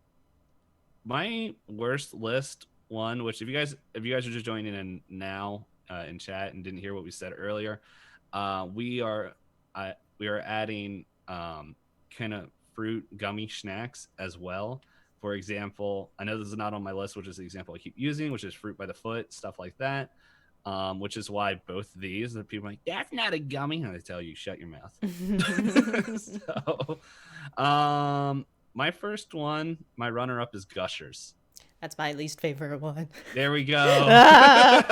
my worst list one, which if you guys are just joining in now in chat and didn't hear what we said earlier, we are adding kind of fruit gummy snacks as well. For example, I know this is not on my list, which is the example I keep using, which is fruit by the foot, stuff like that. Which is why both these, the people are like, that's not a gummy. And I tell you, shut your mouth. So, my first one, my runner-up is Gushers. That's my least favorite one. There we go.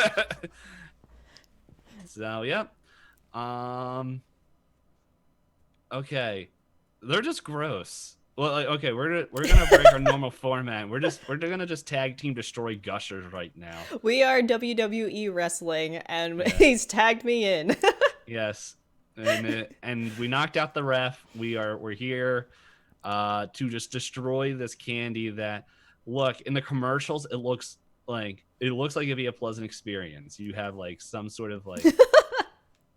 So, yep. Okay. They're just gross. Well, like, okay, we're gonna break our normal format. We're gonna just tag team destroy Gushers right now. We are WWE wrestling, and he's tagged me in. Yes, and we knocked out the ref. We're here to just destroy this candy. That look in the commercials, it looks like it'd be a pleasant experience. You have like some sort of like.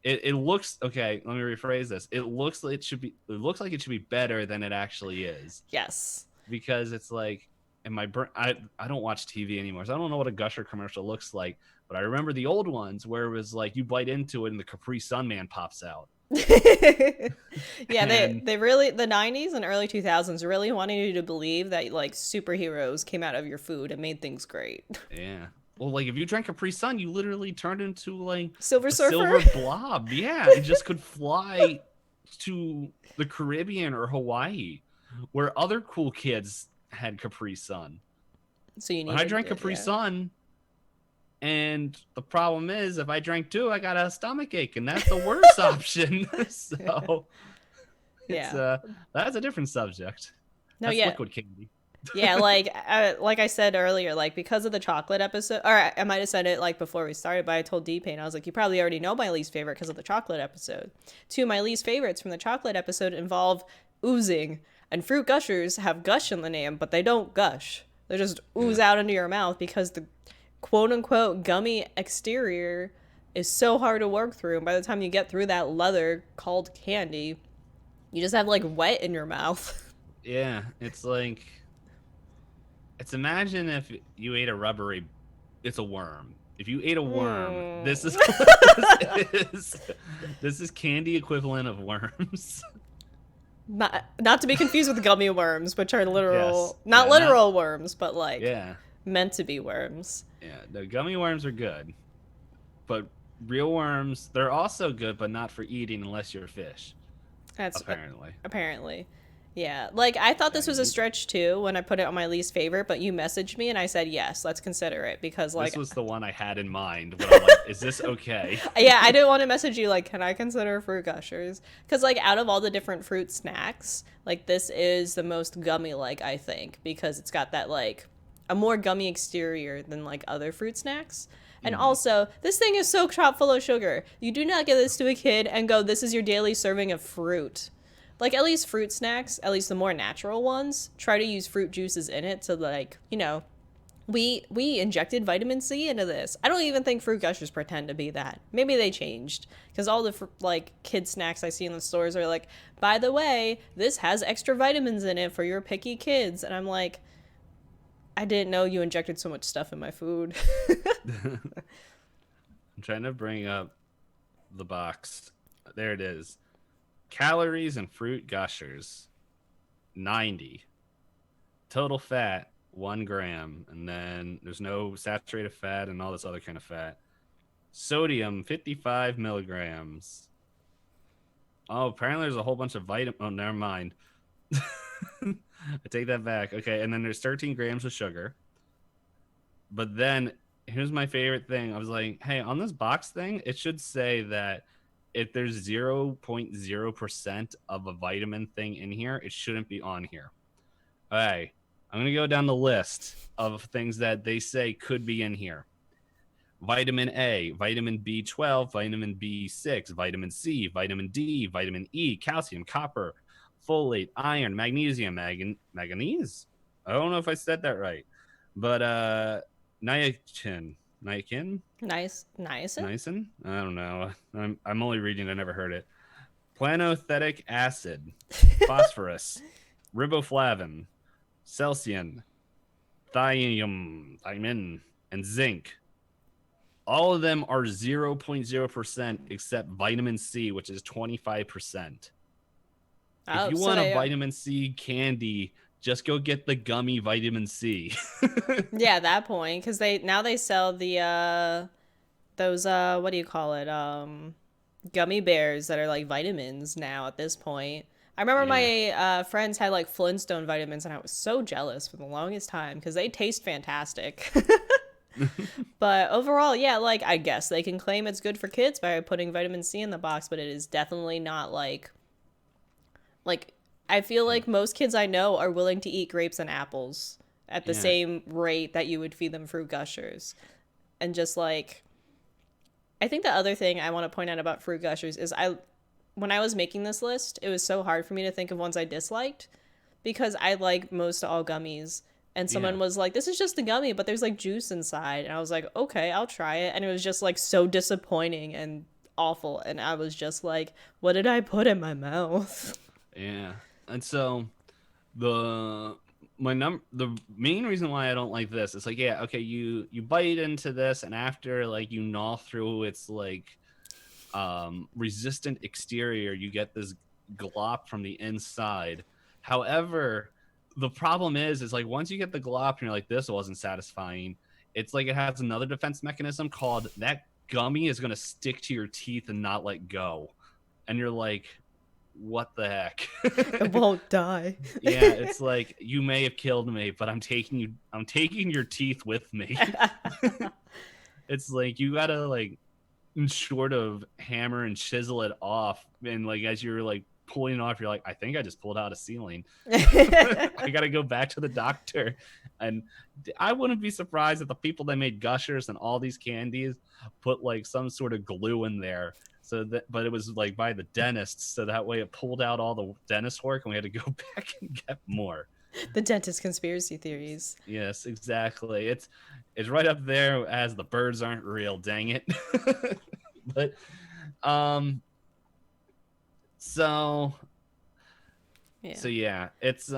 It looks okay. Let me rephrase this. It looks like it should be better than it actually is. Yes. Because it's like, in my brain, I don't watch TV anymore, so I don't know what a Gusher commercial looks like. But I remember the old ones where it was like you bite into it and the Capri Sun Man pops out. Yeah, they really, the 90s and early 2000s really wanted you to believe that like superheroes came out of your food and made things great. Yeah. Well, like if you drank Capri Sun, you literally turned into like Silver Surfer, silver blob. Yeah, it just could fly to the Caribbean or Hawaii, where other cool kids had Capri Sun. So you need. I drank Capri Sun, and the problem is, if I drank two, I got a stomach ache, and that's the worst option. So, it's that's a different subject. No, that's yeah, liquid candy. Yeah, like I said earlier, like because of the chocolate episode, or I might have said it like before we started, but I told DPayne, I was like, you probably already know my least favorite because of the chocolate episode. Two of my least favorites from the chocolate episode involve oozing. And fruit gushers have gush in the name, but they don't gush. They just ooze Yeah. out into your mouth because the quote unquote gummy exterior is so hard to work through. And by the time you get through that leather called candy, you just have like wet in your mouth. Yeah, it's like it's imagine if you ate a rubbery it's a worm. If you ate a worm, this is what this is. This is candy equivalent of worms. Not to be confused with gummy worms, which are Yes. literal, not Yeah, literal worms, but like yeah. meant to be worms. Yeah, the gummy worms are good. But real worms, they're also good, but not for eating unless you're a fish, That's apparently. apparently. Yeah. Like I thought Yeah, this was a stretch too when I put it on my least favorite, but you messaged me and I said, "Yes, let's consider it," because this like was the one I had in mind, but I'm like, is this okay? yeah, I didn't want to message you like, "Can I consider fruit gushers?" Cuz like out of all the different fruit snacks, like this is the most gummy like I think because it's got that like a more gummy exterior than like other fruit snacks. And also, this thing is so chock full of sugar. You do not give this to a kid and go, "This is your daily serving of fruit." Like at least fruit snacks, at least the more natural ones, try to use fruit juices in it to like, we injected vitamin C into this. I don't even think fruit gushers pretend to be that. Maybe they changed because all the like kid snacks I see in the stores are like, "By the way, this has extra vitamins in it for your picky kids." And I'm like, I didn't know you injected so much stuff in my food. I'm trying to bring up the box. There it is. Calories and fruit gushers 90. Total fat 1 gram. And then there's no saturated fat and all this other kind of fat. Sodium 55 milligrams. Oh, apparently there's a whole bunch of vitamin. Oh, never mind. I take that back. Okay, and then there's 13 grams of sugar. But then here's my favorite thing. I was like, hey, on this box thing, it should say that if there's 0.0% of a vitamin thing in here, it shouldn't be on here. All right, I'm going to go down the list of things that they say could be in here. Vitamin A, vitamin B12, vitamin B6, vitamin C, vitamin D, vitamin E, calcium, copper, folate, iron, magnesium, manganese. I don't know if I said that right. But niacin. Niacin? I don't know. I'm only reading. I never heard it. Planothetic acid, phosphorus, riboflavin, celcium, thiamine, and zinc. All of them are 0.0% except vitamin C, which is 25%. If you want a vitamin C candy, just go get the gummy vitamin C. Yeah, at that point, because they sell the those what do you call it, gummy bears that are like vitamins now at this point. I remember my friends had like Flintstone vitamins and I was so jealous for the longest time because they taste fantastic. But overall, yeah, like I guess they can claim it's good for kids by putting vitamin C in the box, but it is definitely not like I feel like most kids I know are willing to eat grapes and apples at the same rate that you would feed them fruit gushers. And just like I think the other thing I want to point out about fruit gushers is when I was making this list, it was so hard for me to think of ones I disliked because I like most all gummies. And someone was like, "This is just a gummy, but there's like juice inside." And I was like, "Okay, I'll try it." And it was just like so disappointing and awful. And I was just like, "What did I put in my mouth?" Yeah. And so the main reason why I don't like this is like, yeah, okay, you bite into this and after like you gnaw through its like resistant exterior, you get this glop from the inside. However, the problem is like once you get the glop and you're like, this wasn't satisfying, it's like it has another defense mechanism called that gummy is going to stick to your teeth and not let go. And you're like, what the heck? It won't die. Yeah, it's like you may have killed me, but I'm taking your teeth with me. It's like you gotta like sort of hammer and chisel it off, and like as you're like pulling it off, you're like, I think I just pulled out a ceiling. I gotta go back to the doctor. And I wouldn't be surprised if the people that made gushers and all these candies put like some sort of glue in there So that, but it was like by the dentist, so that way it pulled out all the dentist work, and we had to go back and get more. The dentist conspiracy theories. Yes, exactly. It's right up there as the birds aren't real. Dang it. But um, so Yeah. so yeah, it's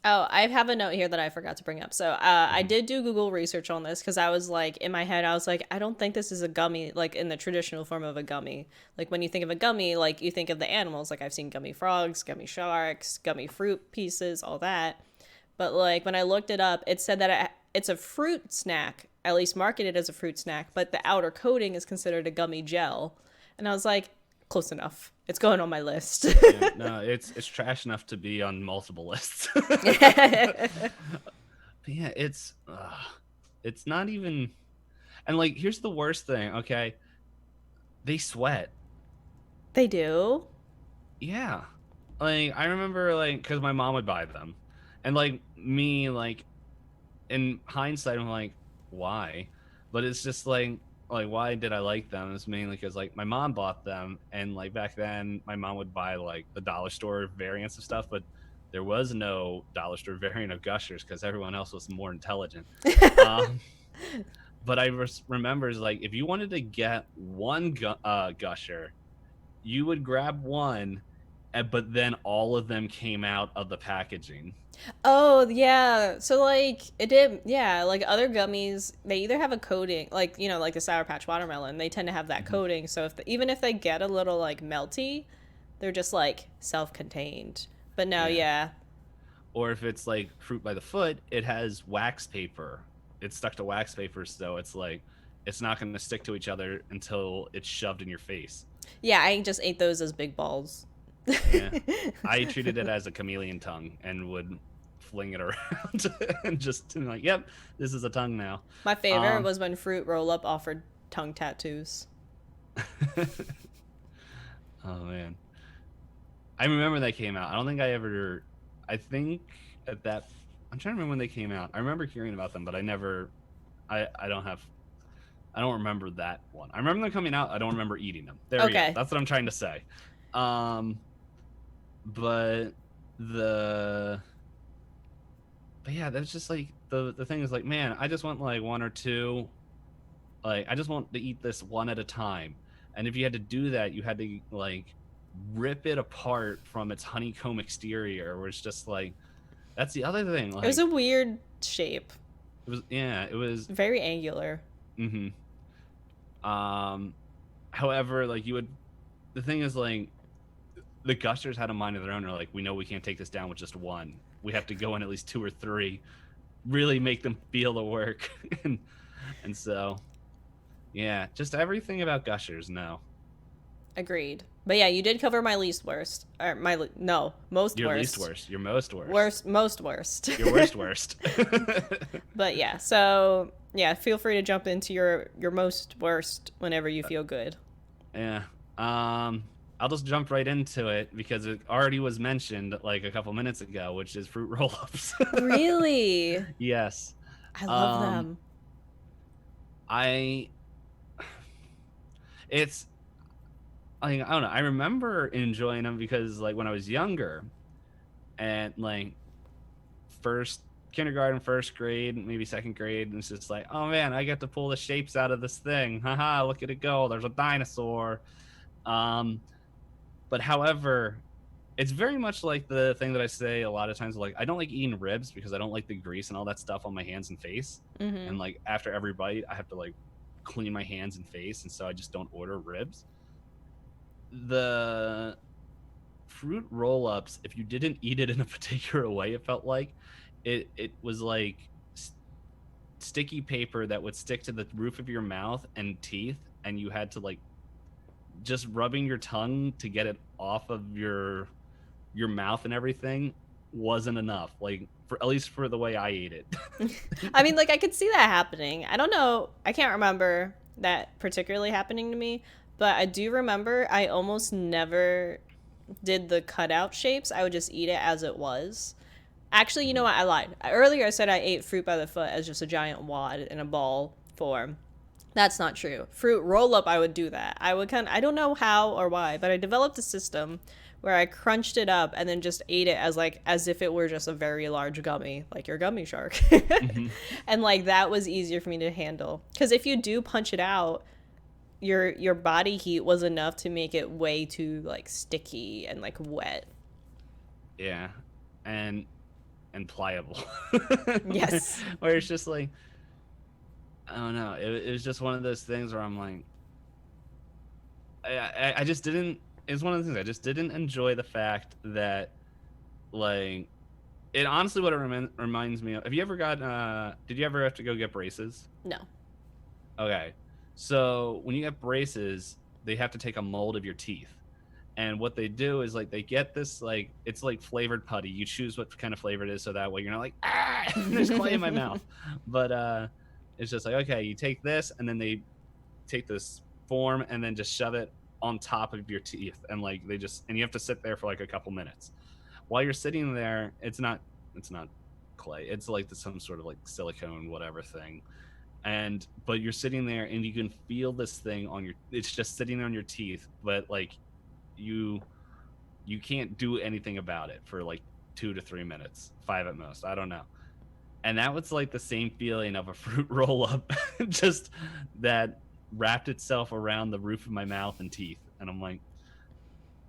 Oh, I have a note here that I forgot to bring up. So I did do Google research on this because I was like, in my head, I was like, I don't think this is a gummy, like in the traditional form of a gummy. Like when you think of a gummy, like you think of the animals. Like I've seen gummy frogs, gummy sharks, gummy fruit pieces, all that. But like when I looked it up, it said that it's a fruit snack, at least marketed as a fruit snack, but the outer coating is considered a gummy gel. And I was like, close enough. It's going on my list. yeah, no, it's trash enough to be on multiple lists. But yeah, it's not even, and like here's the worst thing. Okay, they sweat. They do. Yeah, like I remember like because my mom would buy them, and like me like in hindsight I'm like why, but it's just like why did I like them? It's mainly because like my mom bought them, and like back then my mom would buy like the dollar store variants of stuff, but there was no dollar store variant of Gushers because everyone else was more intelligent. um, but I remember is like if you wanted to get one Gusher, you would grab one, but then all of them came out of the packaging. Oh, yeah. So like it did, yeah, like other gummies, they either have a coating, like, like the Sour Patch Watermelon, they tend to have that Mhm. coating. So even if they get a little like melty, they're just like self-contained. But no, Yeah. yeah. Or if it's like fruit by the foot, it has wax paper. It's stuck to wax paper, so it's like it's not going to stick to each other until it's shoved in your face. Yeah, I just ate those as big balls. Yeah, I treated it as a chameleon tongue and would fling it around and just like, yep, this is a tongue now. My favorite Um, was when Fruit Roll Up offered tongue tattoos. oh man, I remember that came out. I don't think I ever. I think at that. I'm trying to remember when they came out. I remember hearing about them, but I never. I don't have. I don't remember that one. I remember them coming out. I don't remember eating them. There we go. Okay. That's what I'm trying to say. Um, but the. But yeah, that's just like the thing is like, man, I just want like one or two. Like I just want to eat this one at a time. And if you had to do that, you had to like rip it apart from its honeycomb exterior, where it's just like that's the other thing. It was Like a weird shape, it was, yeah, it was. very angular. Mm-hmm. Um, however, like you would, the thing is like the Gushers had a mind of their own. They're like, we know we can't take this down with just one. We have to go in at least two or three, really make them feel the work, and so yeah, just everything about Gushers. No, Agreed. But yeah, you did cover my least worst. Or no, most your worst. least worst, your most worst, Most worst. your worst worst. But yeah, so yeah, feel free to jump into your most worst whenever you feel good. Yeah. I'll just jump right into it because it already was mentioned like a couple minutes ago, which is fruit roll-ups. Really? Yes. I love Um, them. I it's I don't know. I remember enjoying them because like when I was younger and like first kindergarten, first grade, maybe second grade, and it's just like, oh man, I get to pull the shapes out of this thing. Haha, look at it go. There's a dinosaur. Um, but however, it's very much like the thing that I say a lot of times, like I don't like eating ribs because I don't like the grease and all that stuff on my hands and face. Mm-hmm. And like after every bite, I have to like clean my hands and face, and so I just don't order ribs. The fruit roll-ups, if you didn't eat it in a particular way, it felt like it was like sticky paper that would stick to the roof of your mouth and teeth, and you had to like just rubbing your tongue to get it off of your mouth and everything wasn't enough, like for at least for the way I ate it. I mean, like I could see that happening. I don't know. I can't remember that particularly happening to me, but I do remember I almost never did the cutout shapes. I would just eat it as it was. Actually, you know what? I lied. Earlier I said I ate fruit by the foot as just a giant wad in a ball form. That's not true. Fruit roll up, I would do that. I don't know how or why, but I developed a system where I crunched it up and then just ate it as if it were just a very large gummy, like your gummy shark. Hmm. And like that was easier for me to handle. Because if you do punch it out, your body heat was enough to make it way too like sticky and like wet. Yeah, and pliable. Yes. Where it's just like, I don't know. It was just one of those things where I'm like, I just didn't. It's one of the things I just didn't enjoy the fact that, like, it honestly what it reminds me of. Have you ever got? Did you ever have to go get braces? No. Okay, so when you get braces, they have to take a mold of your teeth. And what they do is like they get this like it's like flavored putty. You choose what kind of flavor it is, so that way you're not like there's clay in my mouth. But it's just like okay, you take this and then they take this form and then just shove it on top of your teeth and like they just and you have to sit there for like a couple minutes. While you're sitting there, it's not clay. It's like some sort of like silicone whatever thing. And but you're sitting there and you can feel this thing on your it's just sitting on your teeth, but like you can't do anything about it for like 2 to 3 minutes, 5 at most, I don't know. And that was like the same feeling of a fruit roll up just that wrapped itself around the roof of my mouth and teeth, and I'm like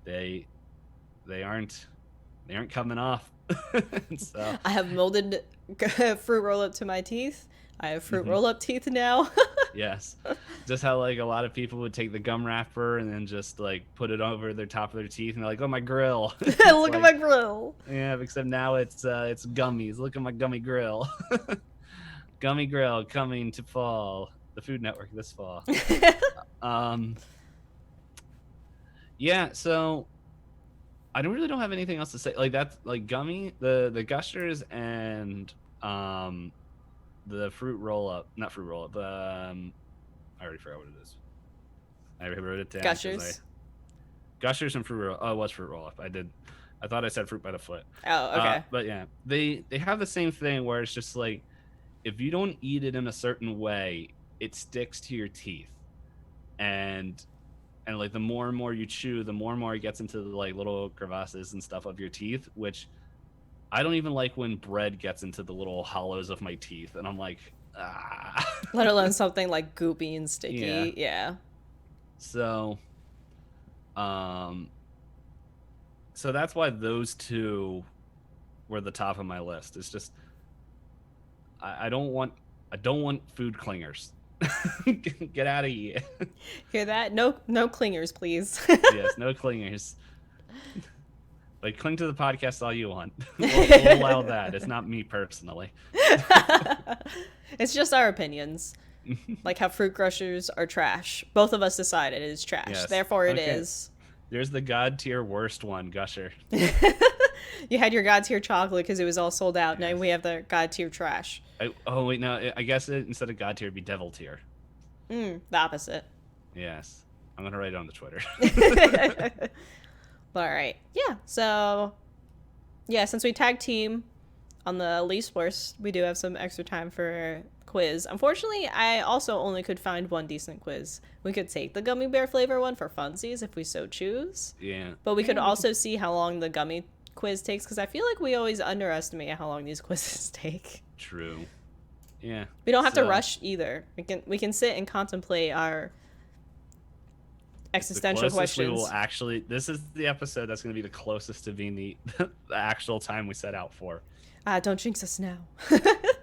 they they aren't coming off. So I have molded fruit roll up to my teeth. I have fruit mhm. roll up teeth now. Yes. Just how like a lot of people would take the gum wrapper and then just like put it over their top of their teeth and they're like, oh my grill. It's Look at like, my grill. yeah, except now it's gummies. Look at my gummy grill. Gummy grill coming to fall. The Food Network this fall. Um yeah, so I don't have anything else to say. Like that's like gummy, the gushers and the fruit roll up, not fruit roll up, I already forgot what it is. I wrote it down. Gushers. Gushers and fruit roll. Oh, it was fruit roll up. I thought I said fruit by the foot. Oh, okay. But yeah, they have the same thing where it's just like if you don't eat it in a certain way, it sticks to your teeth, and like the more and more you chew, the more and more it gets into the like little crevasses and stuff of your teeth, which I don't even like when bread gets into the little hollows of my teeth, and I'm like, ah. Let alone something like goopy and sticky. Yeah. Yeah. So, um, so that's why those two were the top of my list. It's just I don't want food clingers. Get out of here. Hear that? No clingers, please. Yes, no clingers. Like cling to the podcast all you want. We'll allow that. It's not me personally. It's just our opinions. Like how fruit crushers are trash. Both of us decided it is trash. Yes. Therefore it Okay. is. There's the god tier worst one, Gusher. You had your god tier chocolate because it was all sold out. Now Yes. we have the god tier trash. Oh wait, no. I guess instead of god tier, it'd be devil tier. The opposite. Yes, I'm gonna write it on the Twitter. All right. Yeah. So, yeah, since we tag team on the least worst, we do have some extra time for quiz. Unfortunately, I also only could find one decent quiz. We could take the gummy bear flavor one for funsies if we so choose. Yeah. But we could also see how long the gummy quiz takes because I feel like we always underestimate how long these quizzes take. True. Yeah. We don't have to rush either. We can sit and contemplate our existential questions. This is the episode that's going to be the closest to being the actual time we set out for. Don't jinx us now.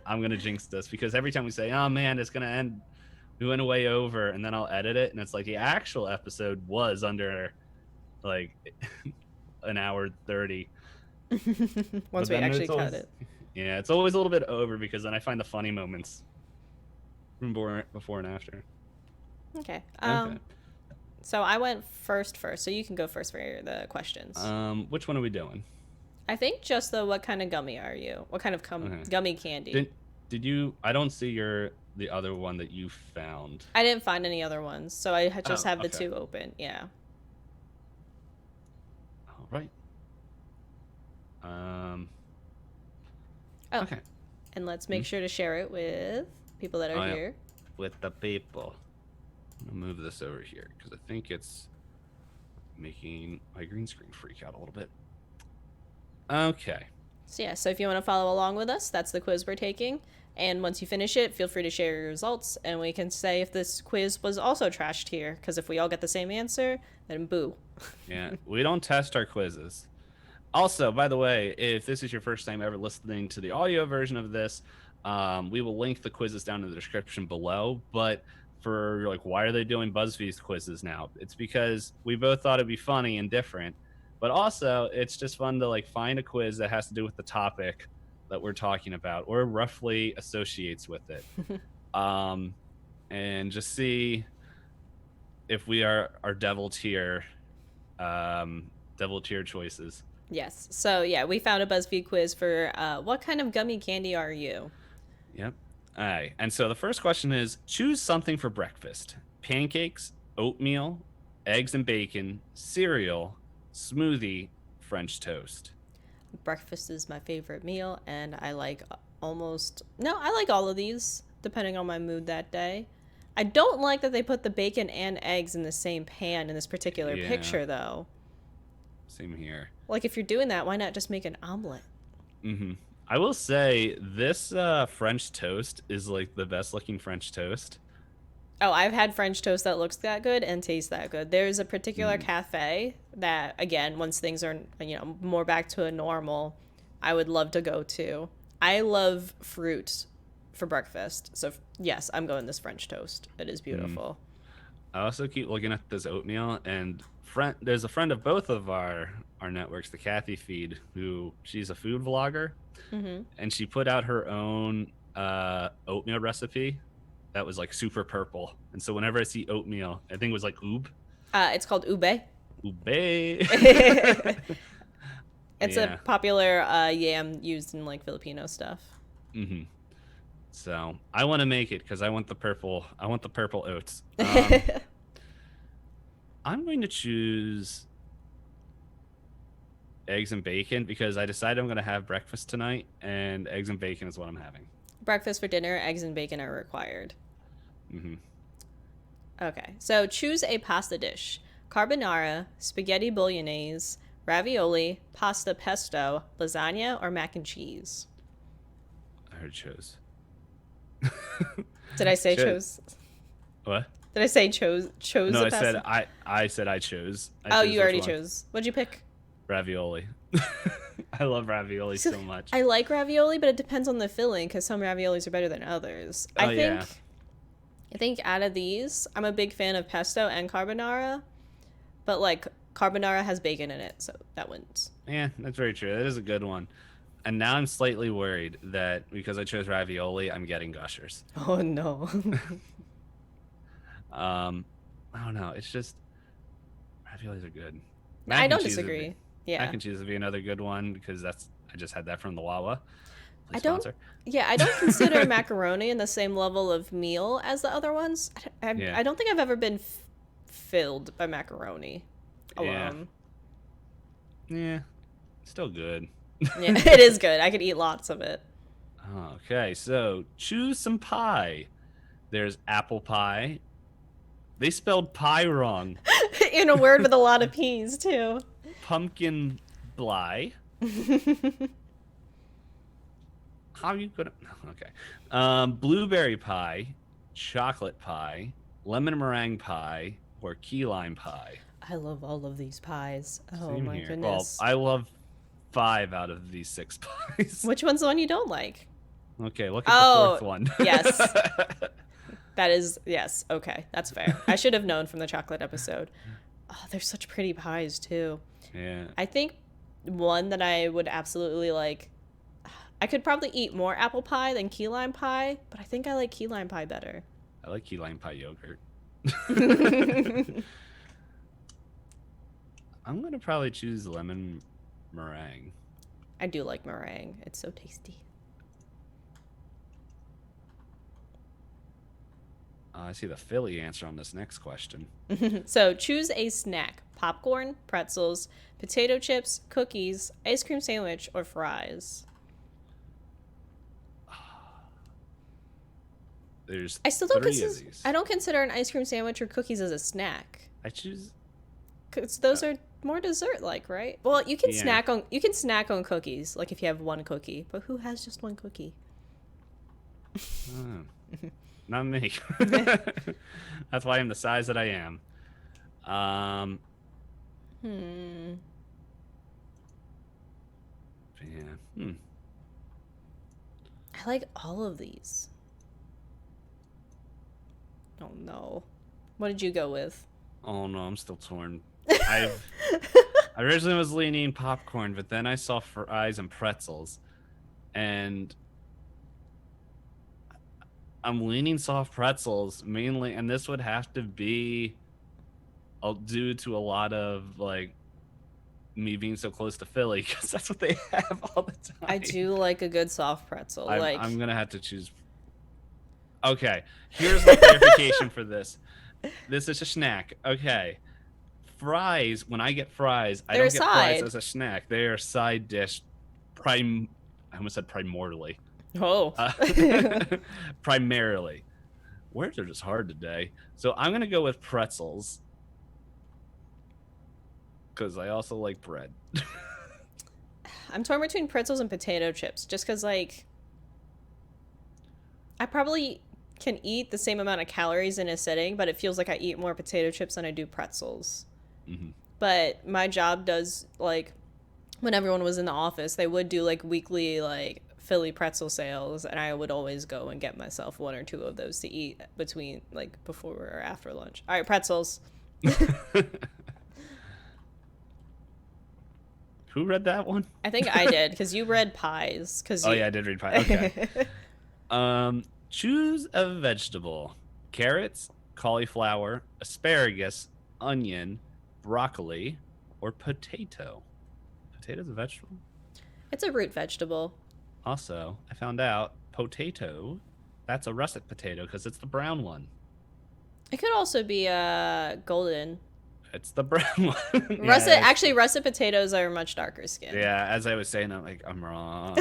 I'm going to jinx this because every time we say, oh man, it's going to end, we went way over, and then I'll edit it, and it's like the actual episode was under like an hour 30. Once we actually cut it. Yeah, it's always a little bit over because then I find the funny moments from before and after. Okay. Okay. So I went first, so you can go first for the questions. Which one are we doing? I think just what kind of gummy are you? What kind of gummy candy? Did you? I don't see the other one that you found. I didn't find any other ones, so I just have the okay. two open. Yeah. All right. Oh. Okay. And let's make sure to share it with people that are here. With the people. I'm gonna move this over here because I think it's making my green screen freak out a little bit. Okay. So yeah, so if you want to follow along with us, that's the quiz we're taking. And once you finish it, feel free to share your results, and we can say if this quiz was also trashed here. Because if we all get the same answer, then boo. Yeah, we don't test our quizzes. Also, by the way, if this is your first time ever listening to the audio version of this, we will link the quizzes down in the description below. But for like, why are they doing BuzzFeed's quizzes now? It's because we both thought it'd be funny and different, but also it's just fun to like find a quiz that has to do with the topic that we're talking about or roughly associates with it, and just see if we are our devil tier choices. Yes. So yeah, we found a BuzzFeed quiz for what kind of gummy candy are you? Yep. All right. And so the first question is choose something for breakfast: pancakes, oatmeal, eggs and bacon, cereal, smoothie, French toast. Breakfast is my favorite meal, and I like I like all of these, depending on my mood that day. I don't like that they put the bacon and eggs in the same pan in this particular picture, though. Same here. Like, if you're doing that, why not just make an omelet? Mm-hmm. I will say this French toast is like the best looking French toast. Oh, I've had French toast that looks that good and tastes that good. There's a particular cafe that, again, once things are, more back to a normal, I would love to go to. I love fruit for breakfast. So, yes, I'm going this French toast. It is beautiful. I also keep looking at this oatmeal, and there's a friend of both of our networks, the Kathy feed, who she's a food vlogger, and she put out her own oatmeal recipe that was like super purple. And so whenever I see oatmeal, I think it was like It's called ube. Ube. It's a popular yam used in like Filipino stuff. Mm-hmm. So I want to make it because I want the purple. I want the purple oats. I'm going to choose eggs and bacon because I decided I'm going to have breakfast tonight, and eggs and bacon is what I'm having. Breakfast for dinner, eggs and bacon are required. Mm-hmm. Okay, so choose a pasta dish: carbonara, spaghetti bolognese, ravioli, pasta pesto, lasagna, or mac and cheese. I heard chose. Did I say chose? What? Did I say chose? No, I said I said I chose. You already chose. What'd you pick? Ravioli. I love ravioli so much. I like ravioli, but it depends on the filling because some raviolis are better than others. I think out of these, I'm a big fan of pesto and carbonara, but like carbonara has bacon in it, so that wins. Yeah, that's very true. That is a good one. And now I'm slightly worried that because I chose ravioli, I'm getting gushers. Oh no. I don't know. It's just raviolis are good. I don't disagree. Mac and cheese would be another good one because I just had that from the Wawa. I don't consider macaroni in the same level of meal as the other ones. I don't think I've ever been filled by macaroni alone. Yeah, still good. Yeah, it is good. I could eat lots of it. Okay, so choose some pie. There's apple pie. They spelled pie wrong. In a word with a lot of P's, too. Pumpkin bly. How are you gonna? Okay. Blueberry pie, chocolate pie, lemon meringue pie, or key lime pie. I love all of these pies. Oh Same my here. goodness. Well, I love 5 out of these 6 pies. Which one's the one you don't like? Okay, look at the fourth one. Yes. That is, yes, okay, that's fair. I should have known from the chocolate episode. Oh, they're such pretty pies, too. Yeah. I think one that I would absolutely like, I could probably eat more apple pie than key lime pie, but I think I like key lime pie better. I like key lime pie yogurt. I'm going to probably choose lemon meringue. I do like meringue. It's so tasty. I see the Philly answer on this next question. So choose a snack: popcorn, pretzels, potato chips, cookies, ice cream sandwich, or fries. There's I still don't three of consider. these. I don't consider an ice cream sandwich or cookies as a snack. I choose. Cause those are more dessert-like, right? Well, you can Yeah. snack on cookies, like if you have one cookie. But who has just one cookie? Not me. That's why I'm the size that I am. Yeah. I like all of these. Oh no. What did you go with? Oh no, I'm still torn. I originally was leaning popcorn, but then I saw fries and pretzels, and I'm leaning soft pretzels mainly, and this would have to be due to a lot of like me being so close to Philly because that's what they have all the time. I do like a good soft pretzel. I'm gonna have to choose. Okay, here's the clarification for this. This is a snack. Okay, fries. When I get fries, I don't get fries as a snack. They are a side dish. I almost said primordially. Oh. Primarily. Words are just hard today. So I'm gonna go with pretzels because I also like bread. I'm torn between pretzels and potato chips, just because like I probably can eat the same amount of calories in a sitting, but it feels like I eat more potato chips than I do pretzels. Mm-hmm. But my job does, like, when everyone was in the office, they would do like weekly like Philly pretzel sales, and I would always go and get myself one or two of those to eat between like before or after lunch. All right, pretzels. Who read that one? I think I did, because you read pies. Oh yeah, I did read pie. Okay. Choose a vegetable: carrots, cauliflower, asparagus, onion, broccoli, or potato. Potato's a vegetable? It's a root vegetable. Also, I found out potato, that's a russet potato because it's the brown one. It could also be golden. It's the brown one. Russet potatoes are much darker skin. Yeah, as I was saying, I'm like, I'm wrong.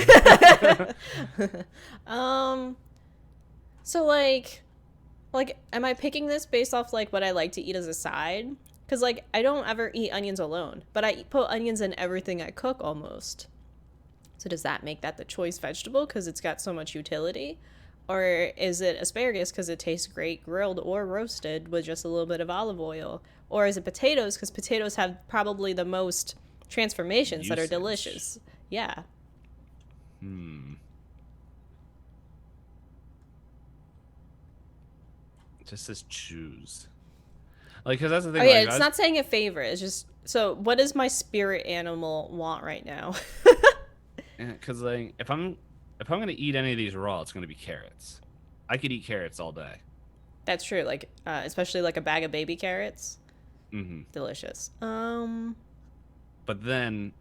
So like, am I picking this based off like what I like to eat as a side? Because like I don't ever eat onions alone, but I put onions in everything I cook almost. So does that make that the choice vegetable because it's got so much utility? Or is it asparagus because it tastes great grilled or roasted with just a little bit of olive oil? Or is it potatoes because potatoes have probably the most transformations that are delicious? Yeah. It just says choose. Like, because that's the thing. Oh yeah, like, it's not saying a favorite. It's just, so what does my spirit animal want right now? Because like, if I'm gonna eat any of these raw, it's gonna be carrots. I could eat carrots all day. That's true. Like, especially like a bag of baby carrots. Mm-hmm. Delicious. But then,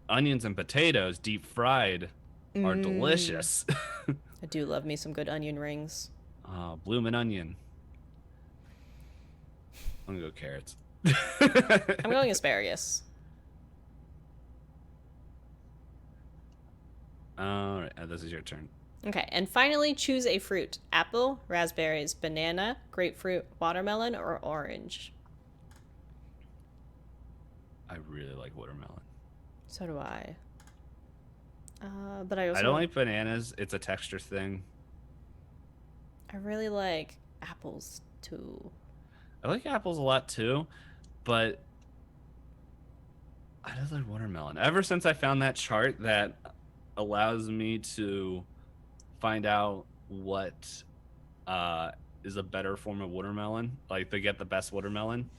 onions and potatoes, deep fried, are delicious. I do love me some good onion rings. Bloomin' onion. I'm gonna go carrots. I'm going asparagus. All right, this is your turn. Okay, and finally choose a fruit: apple, raspberries, banana, grapefruit, watermelon, or orange. I really like watermelon. So do I. But I also don't like bananas. It's a texture thing. I really like apples too. I like apples a lot too, but I just like watermelon. Ever since I found that chart that allows me to find out what is a better form of watermelon, like to get the best watermelon.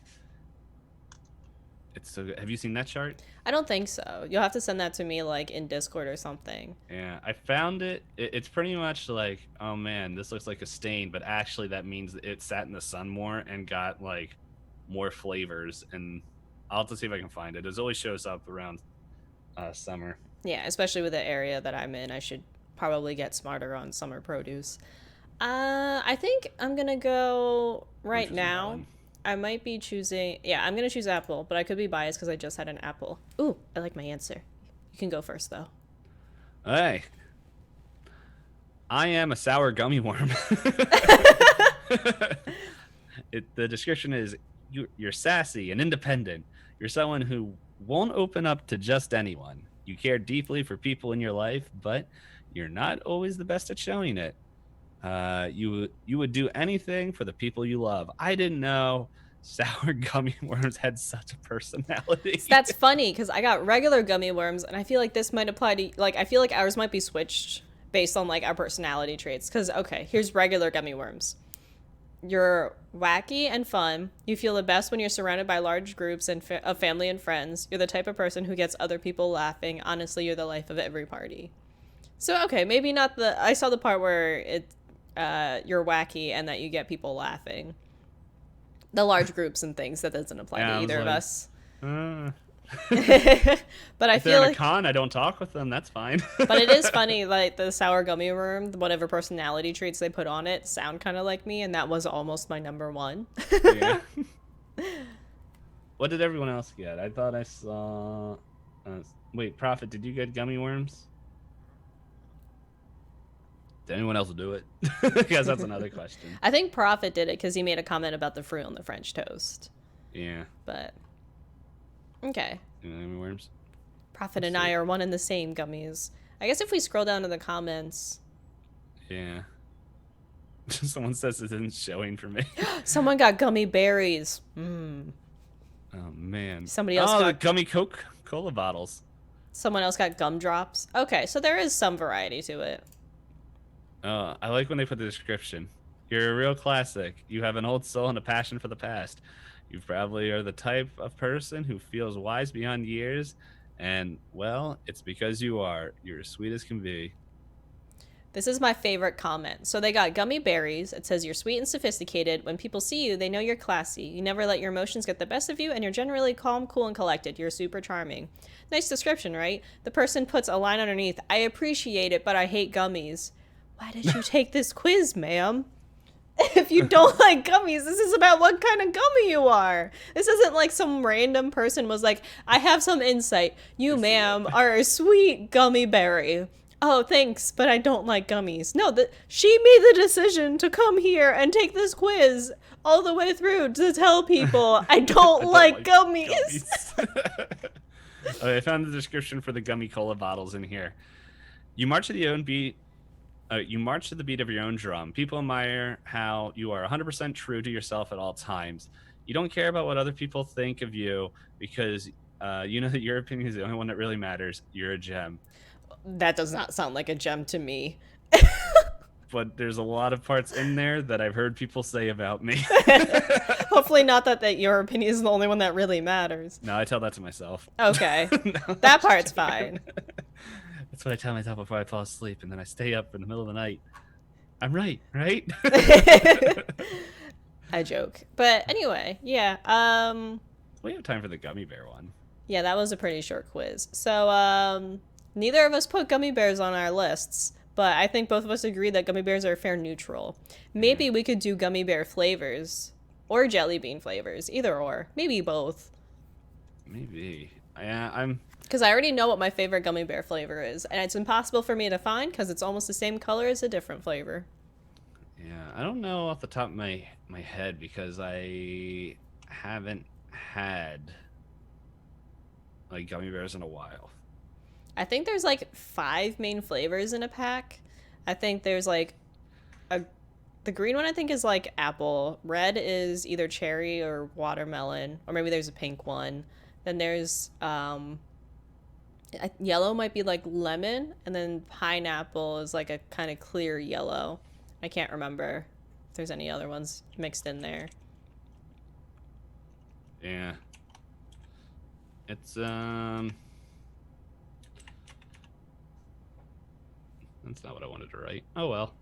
It's so good. Have you seen that chart? I don't think so. You'll have to send that to me like in Discord or something. Yeah, I found it. It's pretty much like, oh man, this looks like a stain, but actually that means it sat in the sun more and got like more flavors. And I'll have to see if I can find it. It always shows up around summer. Yeah, especially with the area that I'm in, I should probably get smarter on summer produce. I think I'm gonna go right now. Melon. I might be choosing... Yeah, I'm going to choose apple, but I could be biased because I just had an apple. Ooh, I like my answer. You can go first, though. Hey. I am a sour gummy worm. The description is you're sassy and independent. You're someone who won't open up to just anyone. You care deeply for people in your life, but you're not always the best at showing it. You would do anything for the people you love. I didn't know sour gummy worms had such a personality. So that's funny because I got regular gummy worms, and I feel like this might apply to, like, I feel like ours might be switched based on, like, our personality traits. Because, okay, here's regular gummy worms. You're wacky and fun. You feel the best when you're surrounded by large groups of family and friends. You're the type of person who gets other people laughing. Honestly, you're the life of every party. So, okay, maybe not I saw the part where you're wacky and that you get people laughing. The large groups and things, that doesn't apply to either of us. But I if feel they're in like a con, I don't talk with them. That's fine. but it is funny, like the sour gummy worm, whatever personality traits they put on it sound kind of like me, and that was almost my number one. Yeah. What did everyone else get? I thought I saw. Wait, Prophet, did you get gummy worms? Did anyone else do it? Because that's another question. I think Prophet did it because he made a comment about the fruit on the French toast. Yeah. But okay. Gummy worms. Prophet and I are one and the same gummies. I guess if we scroll down to the comments. Yeah. Someone says it isn't showing for me. Someone got gummy berries. Oh man. Somebody else the got gummy Coca-Cola bottles. Someone else got gumdrops. Okay, so there is some variety to it. I like when they put the description. You're a real classic. You have an old soul and a passion for the past. You probably are the type of person who feels wise beyond years. And, well, it's because you are. You're as sweet as can be. This is my favorite comment. So they got gummy berries. It says you're sweet and sophisticated. When people see you, they know you're classy. You never let your emotions get the best of you, and you're generally calm, cool, and collected. You're super charming. Nice description, right? The person puts a line underneath. I appreciate it, but I hate gummies. Why did you take this quiz, ma'am? If you don't like gummies, this is about what kind of gummy you are. This isn't like some random person was like, I have some insight. You, ma'am, are a sweet gummy berry. Oh, thanks, but I don't like gummies. No, she made the decision to come here and take this quiz all the way through to tell people I don't like gummies. Okay, I found the description for the gummy cola bottles in here. You march to the own beat. You march to the beat of your own drum. People admire how you are 100% true to yourself at all times. You don't care about what other people think of you because you know that your opinion is the only one that really matters. You're a gem. That does not sound like a gem to me. But there's a lot of parts in there that I've heard people say about me. Hopefully not that your opinion is the only one that really matters. No, I tell that to myself. Okay. No, that part's fine. That's what I tell myself before I fall asleep, and then I stay up in the middle of the night. I'm right? I joke. But anyway, yeah. We have time for the gummy bear one. Yeah, that was a pretty short quiz. So, neither of us put gummy bears on our lists, but I think both of us agree that gummy bears are fair neutral. Maybe we could do gummy bear flavors or jelly bean flavors, either or. Maybe both. Maybe. Yeah, because I already know what my favorite gummy bear flavor is, and it's impossible for me to find because it's almost the same color as a different flavor. Yeah, I don't know off the top of my head because I haven't had like gummy bears in a while. I think there's like 5 main flavors in a pack. I think there's like the green one I think is like apple. Red is either cherry or watermelon, or maybe there's a pink one. Then there's yellow might be like lemon, and then pineapple is like a kind of clear yellow. I can't remember if there's any other ones mixed in there. Yeah. It's that's not what I wanted to write. Oh well.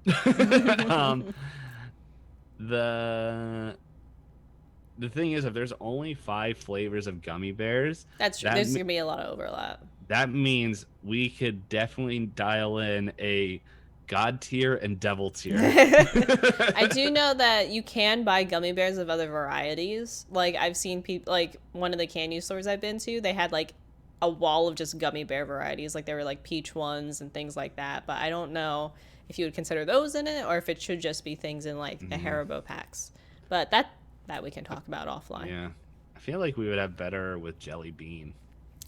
The thing is, if there's only 5 flavors of gummy bears, that's true. There's gonna be a lot of overlap. That means we could definitely dial in a God tier and devil tier. I do know that you can buy gummy bears of other varieties. Like I've seen people, like one of the candy stores I've been to, they had like a wall of just gummy bear varieties. Like there were like peach ones and things like that. But I don't know if you would consider those in it, or if it should just be things in like the Haribo packs. But that we can talk about offline. Yeah. I feel like we would have better with Jelly Bean.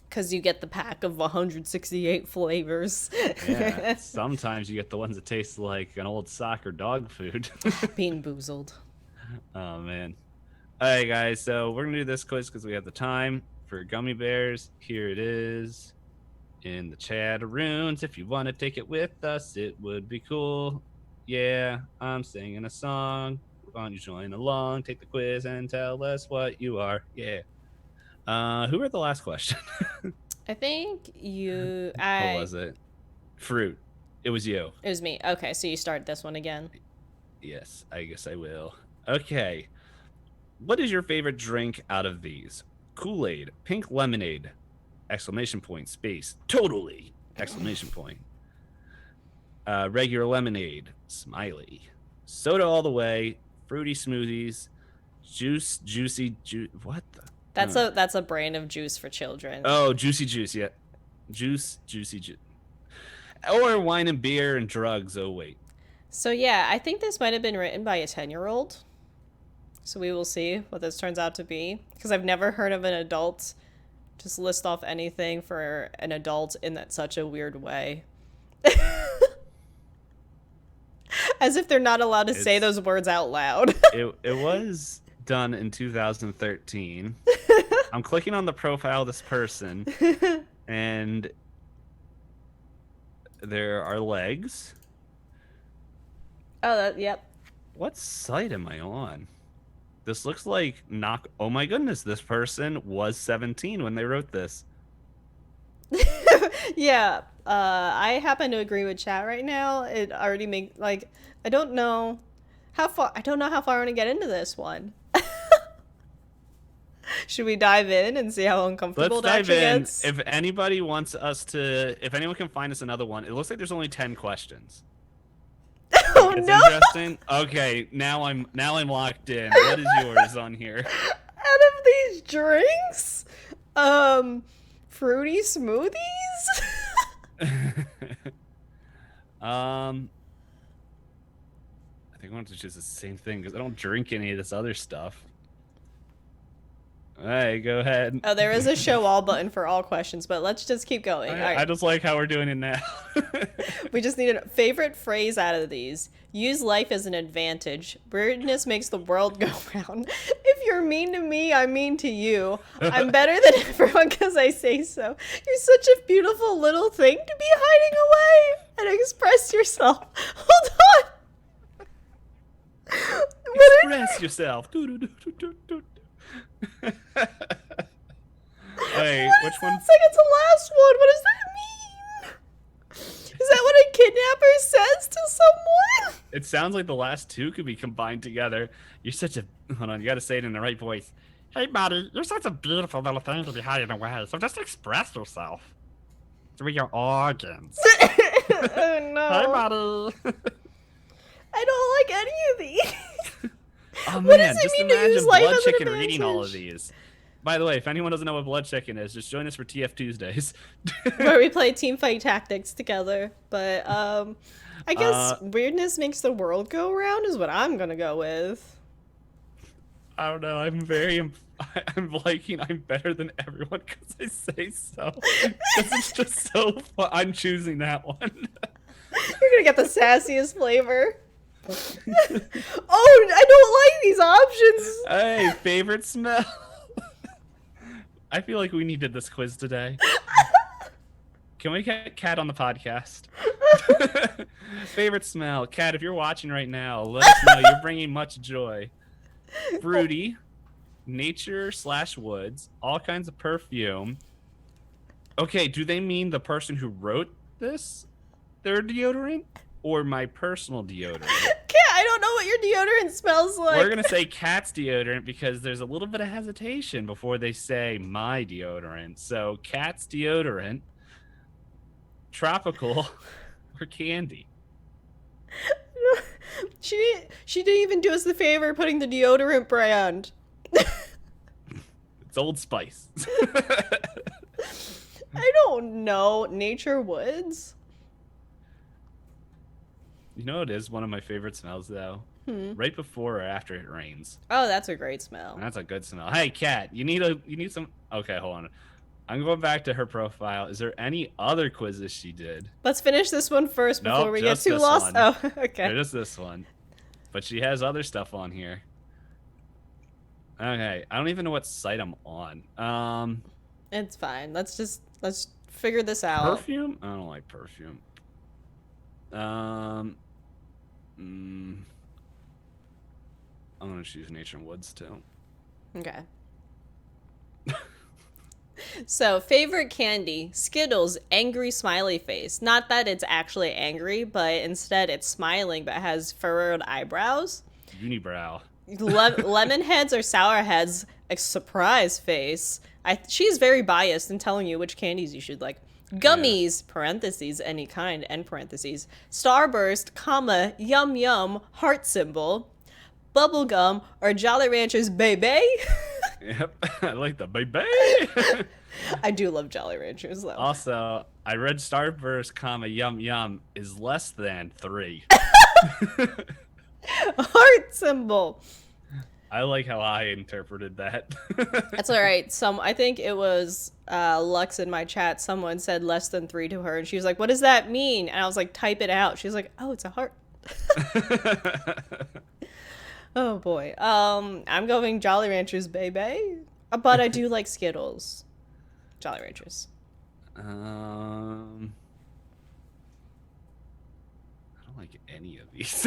Because you get the pack of 168 flavors. Yeah. Sometimes you get the ones that taste like an old sock or dog food. Bean boozled. Oh, man. All right, guys. So we're going to do this quiz because we have the time for gummy bears. Here it is in the chat-a-roons. If you want to take it with us, it would be cool. Yeah, I'm singing a song. Why don't you join along, take the quiz, and tell us what you are. Yeah. Who read the last question? I think you... What was it? Fruit. It was you. It was me. Okay, so you start this one again. Yes, I guess I will. Okay. What is your favorite drink out of these? Kool-Aid, pink lemonade, exclamation point, space, totally, exclamation point. Regular lemonade, smiley. Soda all the way, fruity smoothies, juicy, what the? That's a brand of juice for children. Oh, juicy juice, yeah. Juicy juice. Or wine and beer and drugs, oh wait. So yeah, I think this might have been written by a 10-year-old. So we will see what this turns out to be. Because I've never heard of an adult just list off anything for an adult in such a weird way. As if they're not allowed to say those words out loud. It was done in 2013. I'm clicking on the profile of this person, and there are legs. Oh, yep. What site am I on? This looks like oh my goodness, this person was 17 when they wrote this. Yeah, I happen to agree with chat right now. It already makes, like, I don't know how far I want to get into this one. Should we dive in and see how uncomfortable Let's dive in. gets? If anybody wants us to, if anyone can find us another one, it looks like there's only 10 questions. Oh it's no! Interesting. Okay, now I'm locked in. What is yours on here? Out of these drinks, fruity smoothies. I think I want to choose the same thing because I don't drink any of this other stuff. All right, go ahead. Oh, there is a show all button for all questions, but let's just keep going. All right. I just like how we're doing it now. We just need a favorite phrase out of these. Use life as an advantage. Weirdness makes the world go round. If you're mean to me, I'm mean to you. I'm better than everyone because I say so. You're such a beautiful little thing to be hiding away and express yourself. Hold on. Express yourself. Hey, which one? Second to last one. What does that mean? Is that what a kidnapper says to someone? It sounds like the last two could be combined together. You're such a... Hold on, you gotta say it in the right voice. Hey, buddy, you're such a beautiful little thing to be hiding away, so just express yourself. Through your organs. Oh, no. Hey, buddy. I don't like any of these. Oh, What man, does it just mean to imagine use life Blood as an Chicken reading all of advantage? these. By the way, if anyone doesn't know what Blood Chicken is, just join us for TF Tuesdays. Where we play team fight tactics together. But I guess weirdness makes the world go round is what I'm gonna go with. I don't know. I'm liking I'm better than everyone because I say so. This is just so fun. I'm choosing that one. You're gonna get the sassiest flavor. Oh, I don't like these options. Hey, favorite smell? I feel like we needed this quiz today. Can we get Kat on the podcast? Favorite smell? Kat, if you're watching right now, let us know. You're bringing much joy. Fruity, nature/woods, all kinds of perfume. Okay, do they mean the person who wrote this, their deodorant, or my personal deodorant? Kat, I don't know what your deodorant smells like. We're going to say Kat's deodorant because there's a little bit of hesitation before they say my deodorant. So Kat's deodorant, tropical, or candy? She didn't even do us the favor of putting the deodorant brand. It's Old Spice. I don't know. Nature Woods? You know, it is one of my favorite smells though. Hmm. Right before or after it rains. Oh, that's a great smell. That's a good smell. Hey, cat, you need some. Okay, hold on. I'm going back to her profile. Is there any other quizzes she did? Let's finish this one first before Nope, we get just too this lost. one. Oh, okay. Just this one. But she has other stuff on here. Okay, I don't even know what site I'm on. It's fine. Let's figure this out. Perfume? I don't like perfume. I'm gonna choose Nature and Woods too. Okay. So, favorite candy, Skittles, angry smiley face. Not that it's actually angry, but instead it's smiling but has furrowed eyebrows. Unibrow. Lemon heads or sour heads, a surprise face. She's very biased in telling you which candies you should like. Gummies, parentheses, any kind, end parentheses. Starburst, comma, yum yum, heart symbol. Bubblegum or Jolly Ranchers, baby. Yep, I like the baby. I do love Jolly Ranchers though. Also, I read Starburst, comma, yum yum is less than 3. Heart symbol. I like how I interpreted that. That's all right. I think it was Lux in my chat. Someone said less than 3 to her, and she was like, "What does that mean?" And I was like, "Type it out." She's like, "Oh, it's a heart." Oh boy. I'm going Jolly Ranchers, baby. But I do like Skittles. Jolly Ranchers. I don't like any of these.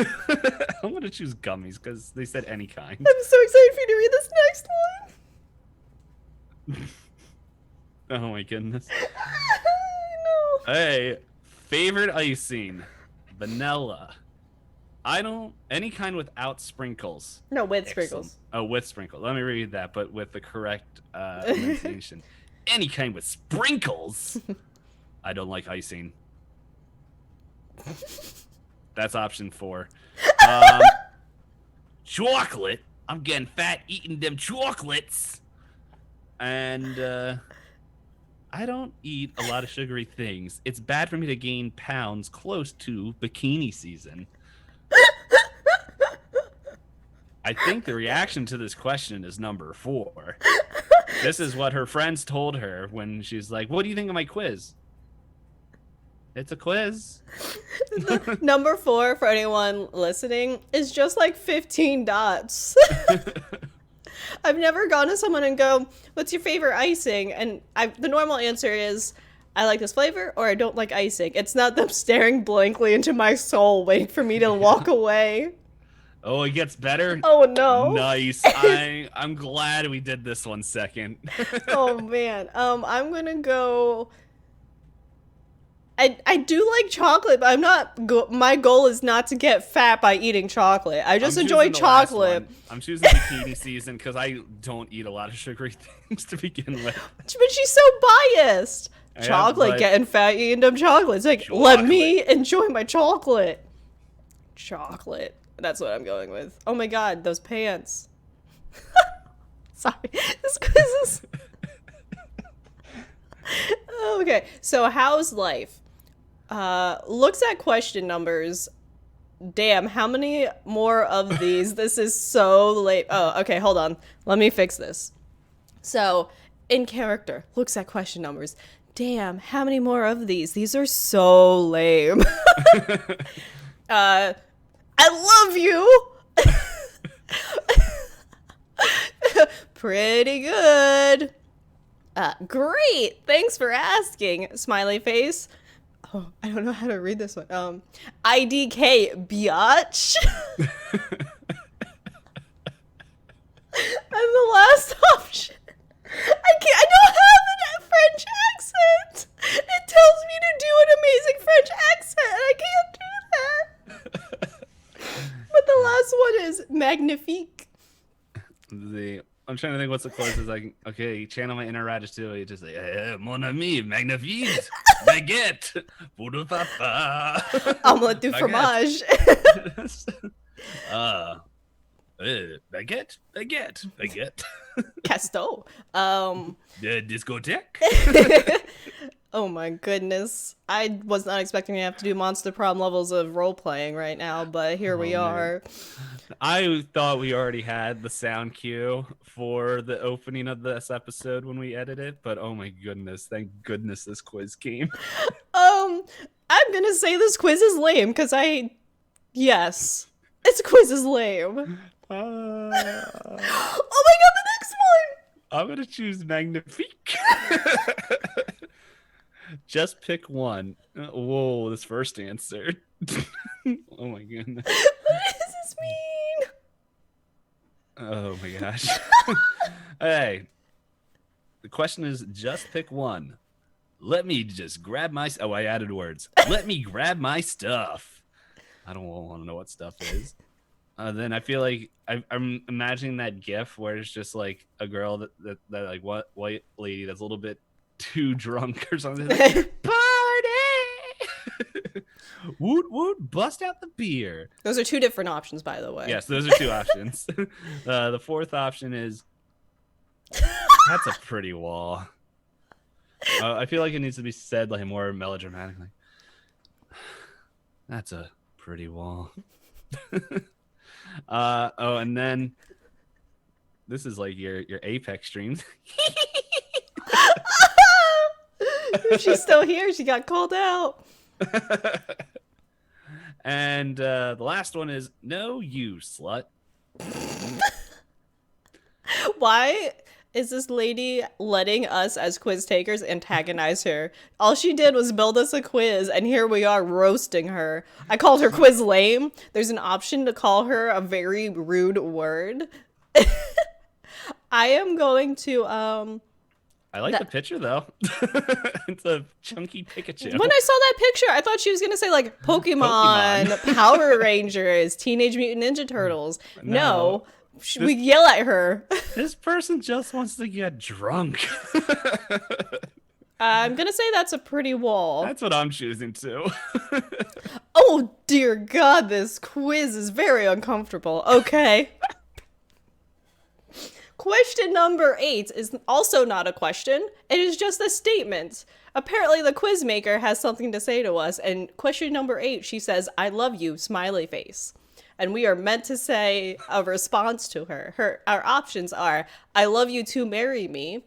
I'm gonna choose gummies because they said any kind. I'm so excited for you to read this next one. Oh my goodness. I know. Hey, favorite icing, vanilla. Any kind without sprinkles. No, with Excellent. sprinkles. Oh, with sprinkles. Let me read that, but with the correct pronunciation. Any kind with sprinkles. I don't like icing. That's option 4. Chocolate. I'm getting fat eating them chocolates. And I don't eat a lot of sugary things. It's bad for me to gain pounds close to bikini season. I think the reaction to this question is number 4. This is what her friends told her when she's like, "What do you think of my quiz?" It's a quiz. Number 4, for anyone listening, is just like 15 dots. I've never gone to someone and go, "What's your favorite icing?" And the normal answer is, "I like this flavor," or "I don't like icing." It's not them staring blankly into my soul, waiting for me to walk away. Oh, it gets better? Oh no. Nice. I'm glad we did this one second. Oh man. I'm gonna go. I do like chocolate, but I'm not. My goal is not to get fat by eating chocolate. I just enjoy chocolate. I'm choosing bikini season because I don't eat a lot of sugary things to begin with. But she's so biased. Yeah, Chocolate, but- getting fat, eating them chocolates. Like, let me enjoy my chocolate. Chocolate. That's what I'm going with. Oh my god, those pants. Sorry. This quiz is... Okay, so how's life? Looks at question numbers. Damn, how many more of these? This is so late. Oh, okay, hold on. Let me fix this. So, in character, looks at question numbers. Damn, how many more of these? These are so lame. I love you. Pretty good. Great. Thanks for asking. Smiley face. Oh, I don't know how to read this one. IDK, biatch. And the last option. I don't have a French accent. It tells me to do an amazing French accent, and I can't do that. But the last one is magnifique. I'm trying to think what's the closest I can. Okay, channel my inner Ratatouille. Just say, mon ami, magnifique, baguette, pour de papa. Omelette du fromage. Baguette. Casto. The discotheque. Oh my goodness. I was not expecting to have to do monster prom levels of role playing right now, but here Oh we man. are. I thought we already had the sound cue for the opening of this episode when we edited it, but oh my goodness, thank goodness this quiz came. I'm gonna say this quiz is lame because yes, this quiz is lame. Uh, Oh my god, the next I'm gonna choose Magnifique. Just pick one. Whoa, this first answer. Oh my goodness. one. What does this mean? Oh my gosh. Hey, the question is just pick one. Let me just grab my. Oh, I added words. Let me grab my stuff. I don't want to know what stuff is. Then I feel like I'm imagining that GIF where it's just like a girl that like what white lady that's a little bit too drunk or something. Like, party! Woot woot! Bust out the beer. Those are two different options, by the way. Yes, those are two options. The fourth option is that's a pretty wall. I feel like it needs to be said like more melodramatically. That's a pretty wall. Oh, and then this is like your Apex streams. If she's still here, she got called out. And the last one is no, you slut. Why is this lady letting us as quiz takers antagonize her? All she did was build us a quiz, and here we are roasting her. I called her quiz lame. There's an option to call her a very rude word. I am going to I like the picture though. It's a chunky Pikachu. When I saw that picture, I thought she was gonna say like Pokemon. Power Rangers, Teenage Mutant Ninja Turtles. No. We yell at her. This person just wants to get drunk. I'm gonna say that's a pretty wall. That's what I'm choosing to. Oh dear God, this quiz is very uncomfortable. Okay. Question number 8 is also not a question. It is just a statement. Apparently the quiz maker has something to say to us, and question number 8, she says, "I love you," smiley face. And we are meant to say a response to her. Our options are, "I love you to marry me."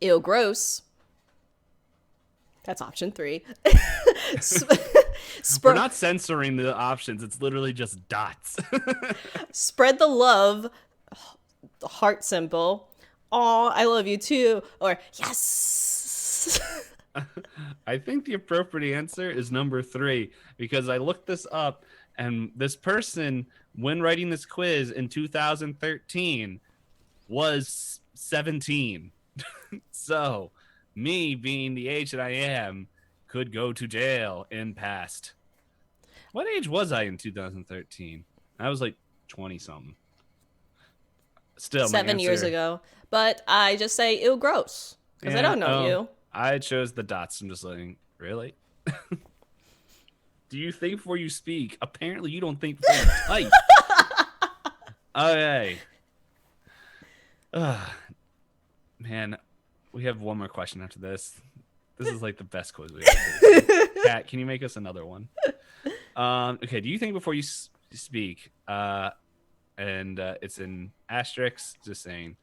Ew, gross. That's option 3. We're not censoring the options. It's literally just dots. Spread the love, heart symbol. Aw, I love you too. Or, yes. I think the appropriate answer is number 3, because I looked this up, and this person, when writing this quiz in 2013, was 17. So, me being the age that I am, could go to jail in past. What age was I in 2013? I was like 20 something. Still, 7 years ago. But I just say, ew, gross. Because I don't know you. I chose the dots. I'm just like, really? Do you think before you speak? Apparently, you don't think before you type. Okay. Man, we have one more question after this. This is like the best quiz we ever. Kat, can you make us another one? Okay. Do you think before you speak? And it's in asterisks, just saying,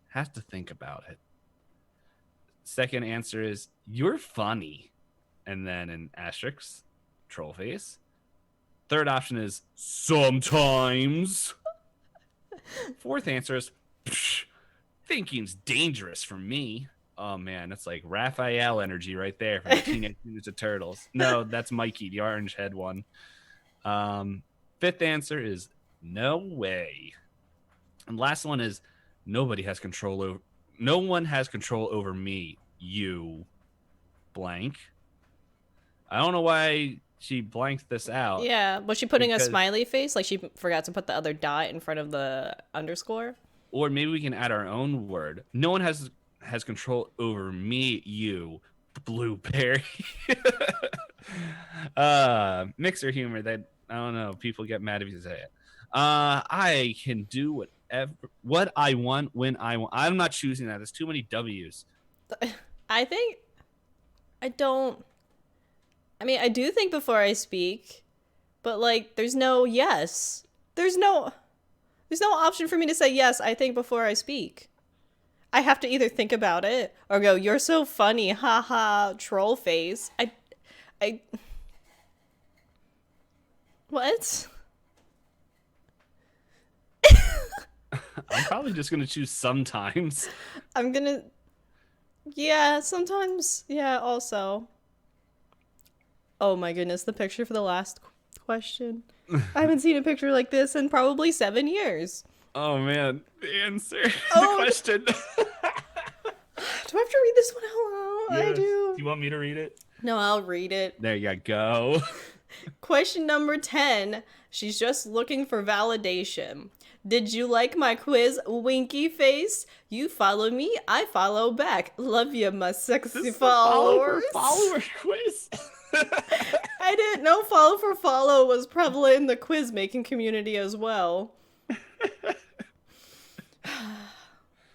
have to think about it. Second answer is, you're funny. And then in asterisks, troll face. Third option is, sometimes. Fourth answer is, thinking's dangerous for me. Oh man, that's like Raphael energy right there from the Teenage Mutant Ninja Turtles. No, that's Mikey, the orange head one. Fifth answer is, no way. And last one is, no one has control over me, you blank. I don't know why she blanked this out. Yeah, was she putting a smiley face? Like she forgot to put the other dot in front of the underscore? Or maybe we can add our own word. No one has control over me, you blueberry. Mixer humor that, I don't know, people get mad if you say it. I can do what I want when I want. I'm not choosing that. There's too many W's. I think I don't. I mean, I do think before I speak, but like, there's no yes. There's no option for me to say yes. I think before I speak. I have to either think about it or go, "You're so funny, haha, troll face." I. What? I'm probably just gonna choose sometimes. I'm gonna. Yeah, sometimes. Yeah, also. Oh my goodness, the picture for the last question. I haven't seen a picture like this in probably 7 years. Oh man, the answer, the Oh, question. do I have to read this one out loud? I Yes. do. Do you want me to read it? No, I'll read it. There you go. Question number 10. She's just looking for validation. Did you like my quiz, winky face? You follow me, I follow back. Love you, my sexy This is a followers. follower quiz. I didn't know follow for follow was prevalent in the quiz making community as well.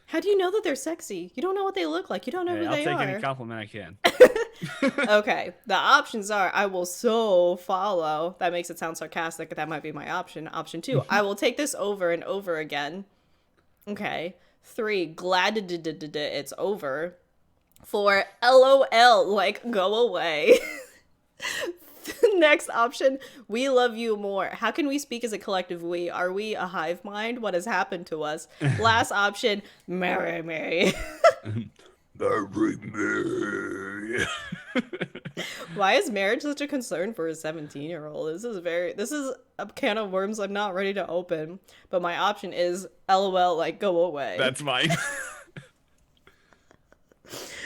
How do you know that they're sexy? You don't know what they look like. You don't know who I'll they take are. any compliment I can. Okay, the options are I will so follow. That makes it sound sarcastic. That might be my option. Option 2, I will take this over and over again. Okay. 3, glad it's over. 4, LOL, like go away. Next option, we love you more. How can we speak as a collective we? Are we a hive mind? What has happened to us? Last option, marry me. Marry me. Why is marriage such a concern for a 17-year-old? This is a can of worms I'm not ready to open. But my option is LOL, like go away. That's mine.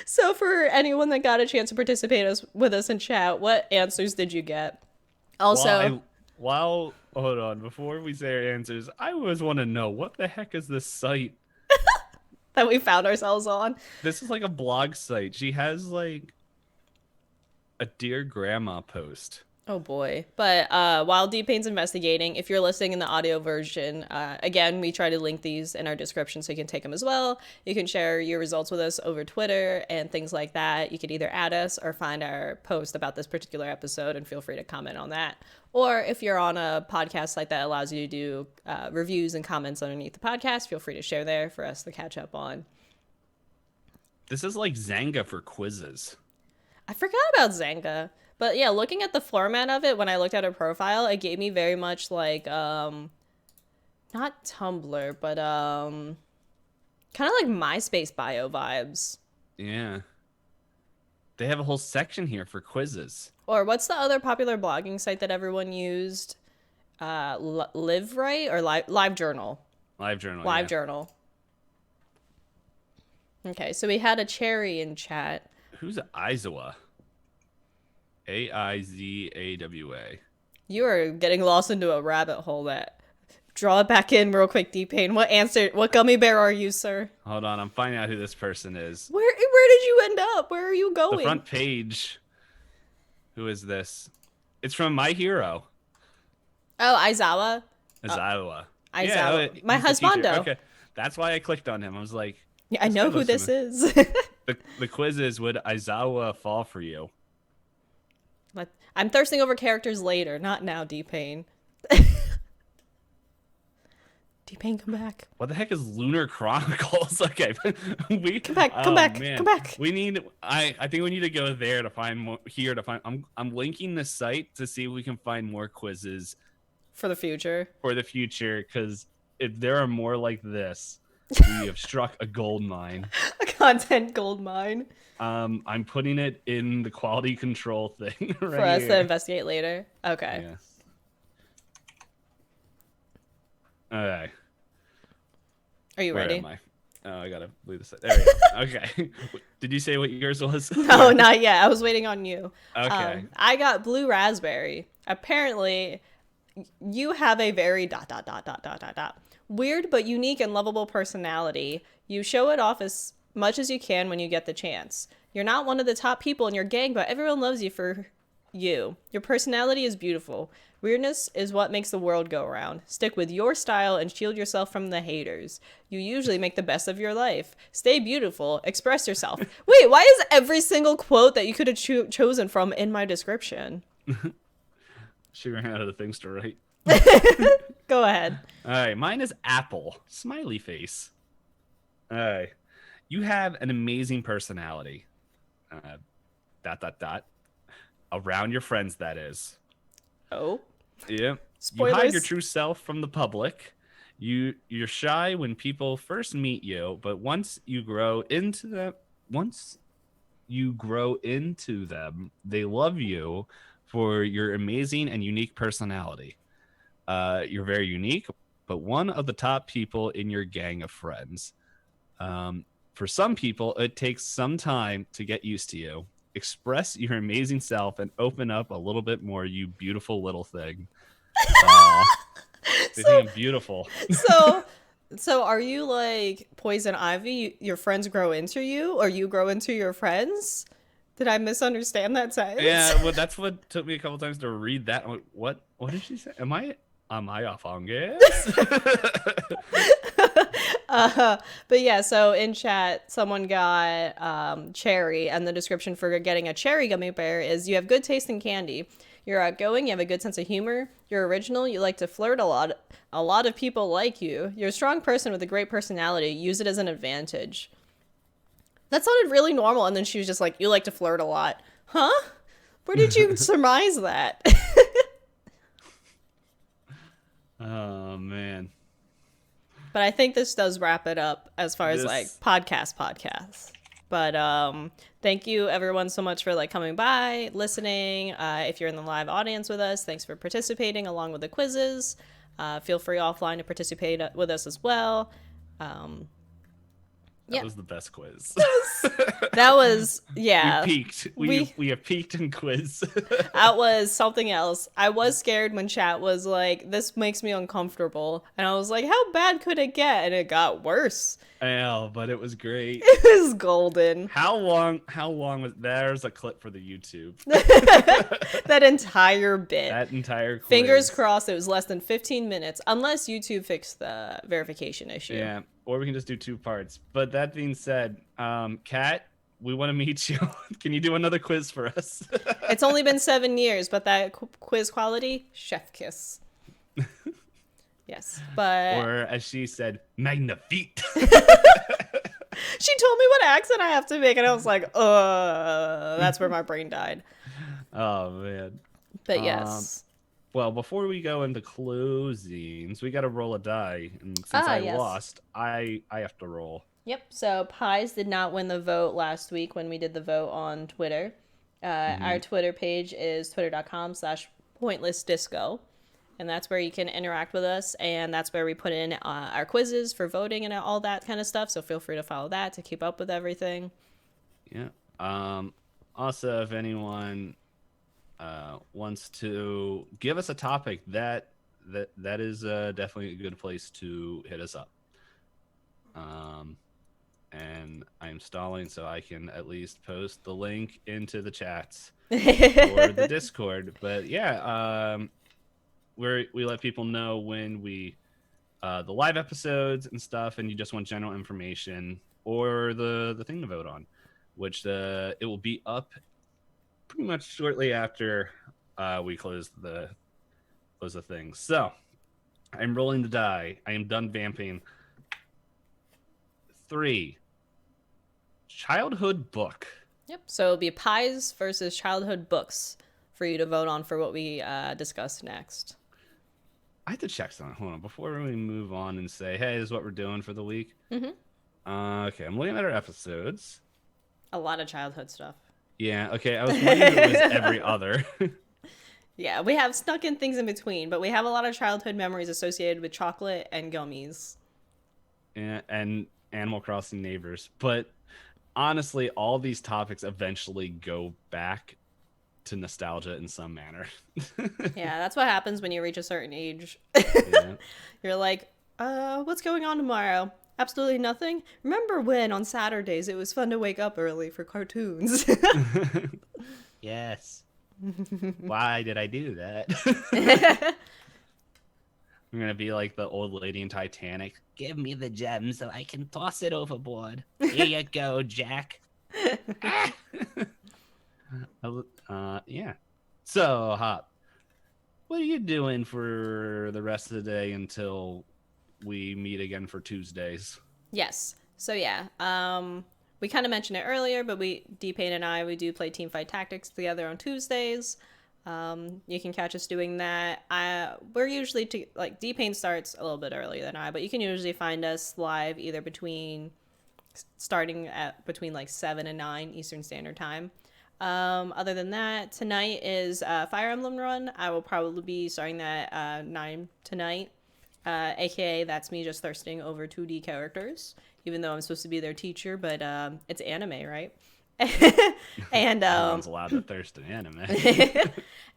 So for anyone that got a chance to participate with us in chat, what answers did you get? Also, hold on, before we say our answers, I always want to know, what the heck is this site? that we found ourselves on. This is like a blog site. She has like a Dear Grandma post. Oh boy. But while DPayne's investigating, if you're listening in the audio version, again, we try to link these in our description so you can take them as well. You can share your results with us over Twitter and things like that. You can either add us or find our post about this particular episode and feel free to comment on that. Or if you're on a podcast site that allows you to do reviews and comments underneath the podcast, feel free to share there for us to catch up on. This is like Zanga for quizzes. I forgot about Zanga. But yeah, looking at the format of it, when I looked at her profile, it gave me very much like, not Tumblr, but kind of like MySpace bio vibes. Yeah. They have a whole section here for quizzes. Or what's the other popular blogging site that everyone used? Live Right or Live Journal? Live Journal. Live Journal. Okay, so we had a Cherry in chat. Who's Aizawa? Aizawa. You are getting lost into a rabbit hole. That draw it back in real quick, DPayne. What gummy bear are you, sir? Hold on, I'm finding out who this person is. Where did you end up? Where are you going? The front page. Who is this? It's from My Hero. Oh, Aizawa. Aizawa. Aizawa. My he's the teacher. husbando. Okay, that's why I clicked on him. I was like, Yeah, I know who this is. the quiz is, would Aizawa fall for you? But I'm thirsting over characters later, not now, DPayne. DPayne, come back. What the heck is Lunar Chronicles? Okay, Come back, come back. We need. I think we need to go there to find more. Here to find. I'm linking the site to see if we can find more quizzes For the future. Because if there are more like this, we have struck a gold mine. A content gold mine. I'm putting it in the quality control thing right For us here. to investigate later. Okay. Yeah. Okay. Are you Where ready? am I? Oh, I gotta leave this. There we go. Okay. Did you say what yours was? No, not yet. I was waiting on you. Okay. I got blue raspberry. Apparently, you have a very ... weird but unique and lovable personality. You show it off as much as you can when you get the chance. You're not one of the top people in your gang, but everyone loves you for you. Your personality is beautiful. Weirdness is what makes the world go around. Stick with your style and shield yourself from the haters. You usually make the best of your life. Stay beautiful. Express yourself. Wait, why is every single quote that you could have chosen from in my description? She ran out of the things to write. Go ahead. All right, mine is Apple. Smiley face. All right. You have an amazing personality. Around your friends, that is. Oh. Yeah. Spoilers. You hide your true self from the public. You're shy when people first meet you, but once you grow into them, they love you for your amazing and unique personality. You're very unique, but one of the top people in your gang of friends. For some people, it takes some time to get used to you. Express your amazing self and open up a little bit more, you beautiful little thing. They think I'm beautiful. So are you like poison ivy? Your friends grow into you, or you grow into your friends? Did I misunderstand that sentence? Yeah, well, that's what took me a couple times to read that. I'm like, what did she say? Am I a fungus? But yeah, so in chat, someone got cherry, and the description for getting a cherry gummy bear is you have good taste in candy. You're outgoing, you have a good sense of humor, you're original, you like to flirt a lot. A lot of people like you. You're a strong person with a great personality. Use it as an advantage. That sounded really normal, and then she was just like, you like to flirt a lot. Huh? Where did you surmise that? Oh, man. But I think this does wrap it up as far as like podcasts. But thank you everyone so much for like coming by, listening. If you're in the live audience with us, thanks for participating along with the quizzes. Feel free offline to participate with us as well. That was the best quiz. That was, yeah. We peaked. We have peaked in quiz. That was something else. I was scared when chat was like, this makes me uncomfortable. And I was like, how bad could it get? And it got worse. I know, but it was great. It was golden. How long was there's a clip for the YouTube. That entire bit. That entire quiz. Fingers crossed it was less than 15 minutes, unless YouTube fixed the verification issue. Yeah, or we can just do 2 parts. But that being said, Kat, we want to meet you. Can you do another quiz for us? It's only been 7 years, but that quiz quality, chef kiss. Yes, but... Or, as she said, magnifique. She told me what accent I have to make, and I was like, that's where my brain died. Oh, man. But yes. Well, before we go into closings, we got to roll a die. And since I lost, I have to roll. Yep, so Pies did not win the vote last week when we did the vote on Twitter. Our Twitter page is twitter.com/pointlessdisco. And that's where you can interact with us. And that's where we put in our quizzes for voting and all that kind of stuff. So feel free to follow that to keep up with everything. Yeah. Also, if anyone wants to give us a topic, that is definitely a good place to hit us up. And I'm stalling so I can at least post the link into the chats or the Discord. But yeah, we let people know when we the live episodes and stuff, and you just want general information or the thing to vote on, which it will be up pretty much shortly after we close the thing. So I'm rolling the die. I am done vamping. 3. Childhood book. Yep. So it'll be Pies versus childhood books for you to vote on for what we discuss next. I have to check something. Hold on. Before we move on and say, hey, this is what we're doing for the week. Mm-hmm. Okay, I'm looking at our episodes. A lot of childhood stuff. Yeah, okay. I was wondering if it was every other. Yeah, we have snuck in things in between, but we have a lot of childhood memories associated with chocolate and gummies. And Animal Crossing neighbors. But honestly, all these topics eventually go back to nostalgia in some manner. Yeah, that's what happens when you reach a certain age. Yeah. You're like, what's going on tomorrow? Absolutely nothing. Remember when on Saturdays it was fun to wake up early for cartoons? Yes. Why did I do that? I'm gonna be like the old lady in Titanic. Give me the gem so I can toss it overboard. Here you go, Jack. Yeah. So, Hop, what are you doing for the rest of the day until we meet again for Tuesdays? Yes. So yeah, we kind of mentioned it earlier, but DPayne and I, we do play Teamfight Tactics together on Tuesdays. You can catch us doing that. We're usually DPayne starts a little bit earlier than I, but you can usually find us live either starting at between like 7 and 9 Eastern Standard Time. Other than that, tonight is Fire Emblem Run. I will probably be starting that 9 tonight. AKA that's me just thirsting over 2D characters, even though I'm supposed to be their teacher, but it's anime, right? And Everyone's allowed to thirst in anime.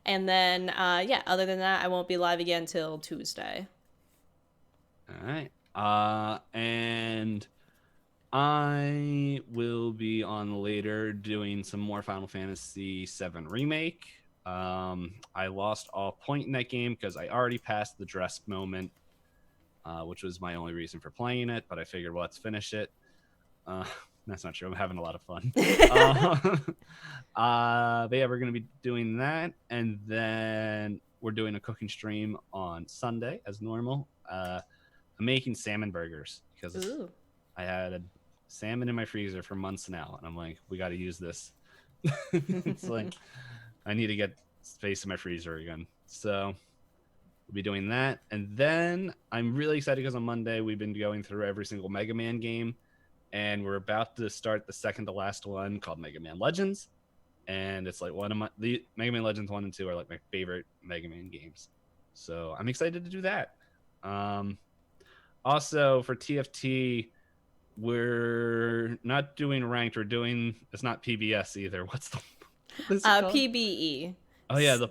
And then other than that, I won't be live again till Tuesday. All right. And I will be on later doing some more Final Fantasy VII Remake. I lost all point in that game because I already passed the dress moment, which was my only reason for playing it, but I figured, well, let's finish it. That's not true. I'm having a lot of fun. But yeah, we're going to be doing that. And then we're doing a cooking stream on Sunday as normal. I'm making salmon burgers because I had a salmon in my freezer for months now. And I'm like, we got to use this. It's like, I need to get space in my freezer again. So we'll be doing that. And then I'm really excited because on Monday, we've been going through every single Mega Man game. And we're about to start the second to last one called Mega Man Legends. And it's like the Mega Man Legends 1 and 2 are like my favorite Mega Man games. So I'm excited to do that. Also for TFT, we're not doing ranked. It's not PBS either. What's PBE. Oh yeah, the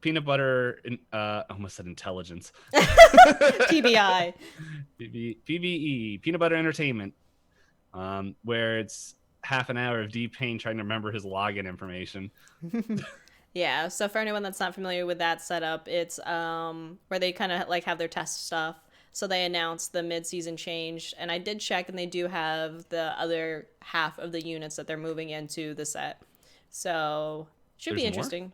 peanut butter. I almost said intelligence. PBI. PBE, peanut butter entertainment. Where it's half an hour of DPayne trying to remember his login information. Yeah, so for anyone that's not familiar with that setup, it's where they kind of like have their test stuff. So they announced the mid-season change, and I did check, and they do have the other half of the units that they're moving into the set. So should be interesting.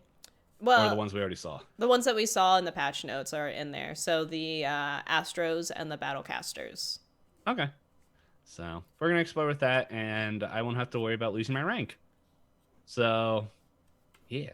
More? Well, or the ones we already saw. The ones that we saw in the patch notes are in there. So the Astros and the Battlecasters. Okay. So we're going to explore with that, and I won't have to worry about losing my rank. So, yeah.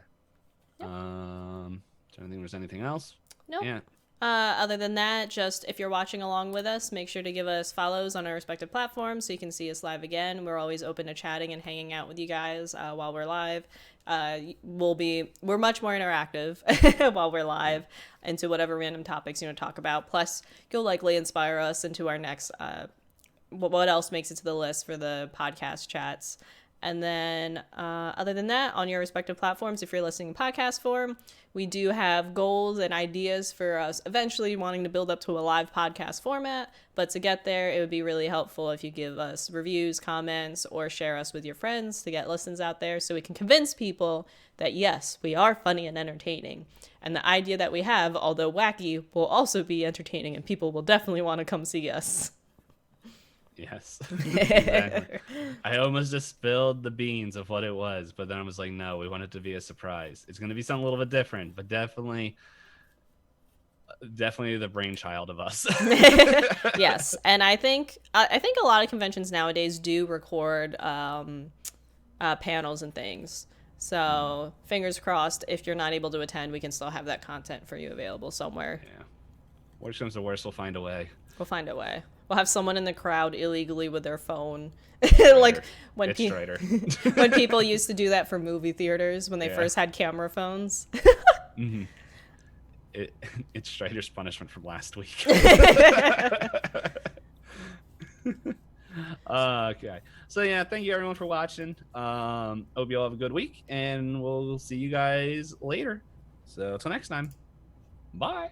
Yep. Don't think there's anything else. Nope. Yeah. Other than that, just if you're watching along with us, make sure to give us follows on our respective platforms so you can see us live again. We're always open to chatting and hanging out with you guys while we're live. We're much more interactive while we're live into whatever random topics you want to talk about. Plus, you'll likely inspire us into our next what else makes it to the list for the podcast chats. And then other than that, on your respective platforms, if you're listening in podcast form, we do have goals and ideas for us eventually wanting to build up to a live podcast format. But to get there, it would be really helpful if you give us reviews, comments, or share us with your friends to get listens out there so we can convince people that, yes, we are funny and entertaining. And the idea that we have, although wacky, will also be entertaining and people will definitely want to come see us. Yes. Exactly. I almost just spilled the beans of what it was, but then I was like, no, we want it to be a surprise. It's going to be something a little bit different, but definitely the brainchild of us. Yes, and I think a lot of conventions nowadays do record panels and things. So fingers crossed, if you're not able to attend, we can still have that content for you available somewhere. Yeah. Worst comes to worst, we'll find a way. We'll find a way. We'll have someone in the crowd illegally with their phone. Like when when people used to do that for movie theaters when they first had camera phones. Mm-hmm. It's Strider's punishment from last week. Okay. So yeah, thank you everyone for watching. Hope you all have a good week, and we'll see you guys later. So till next time. Bye.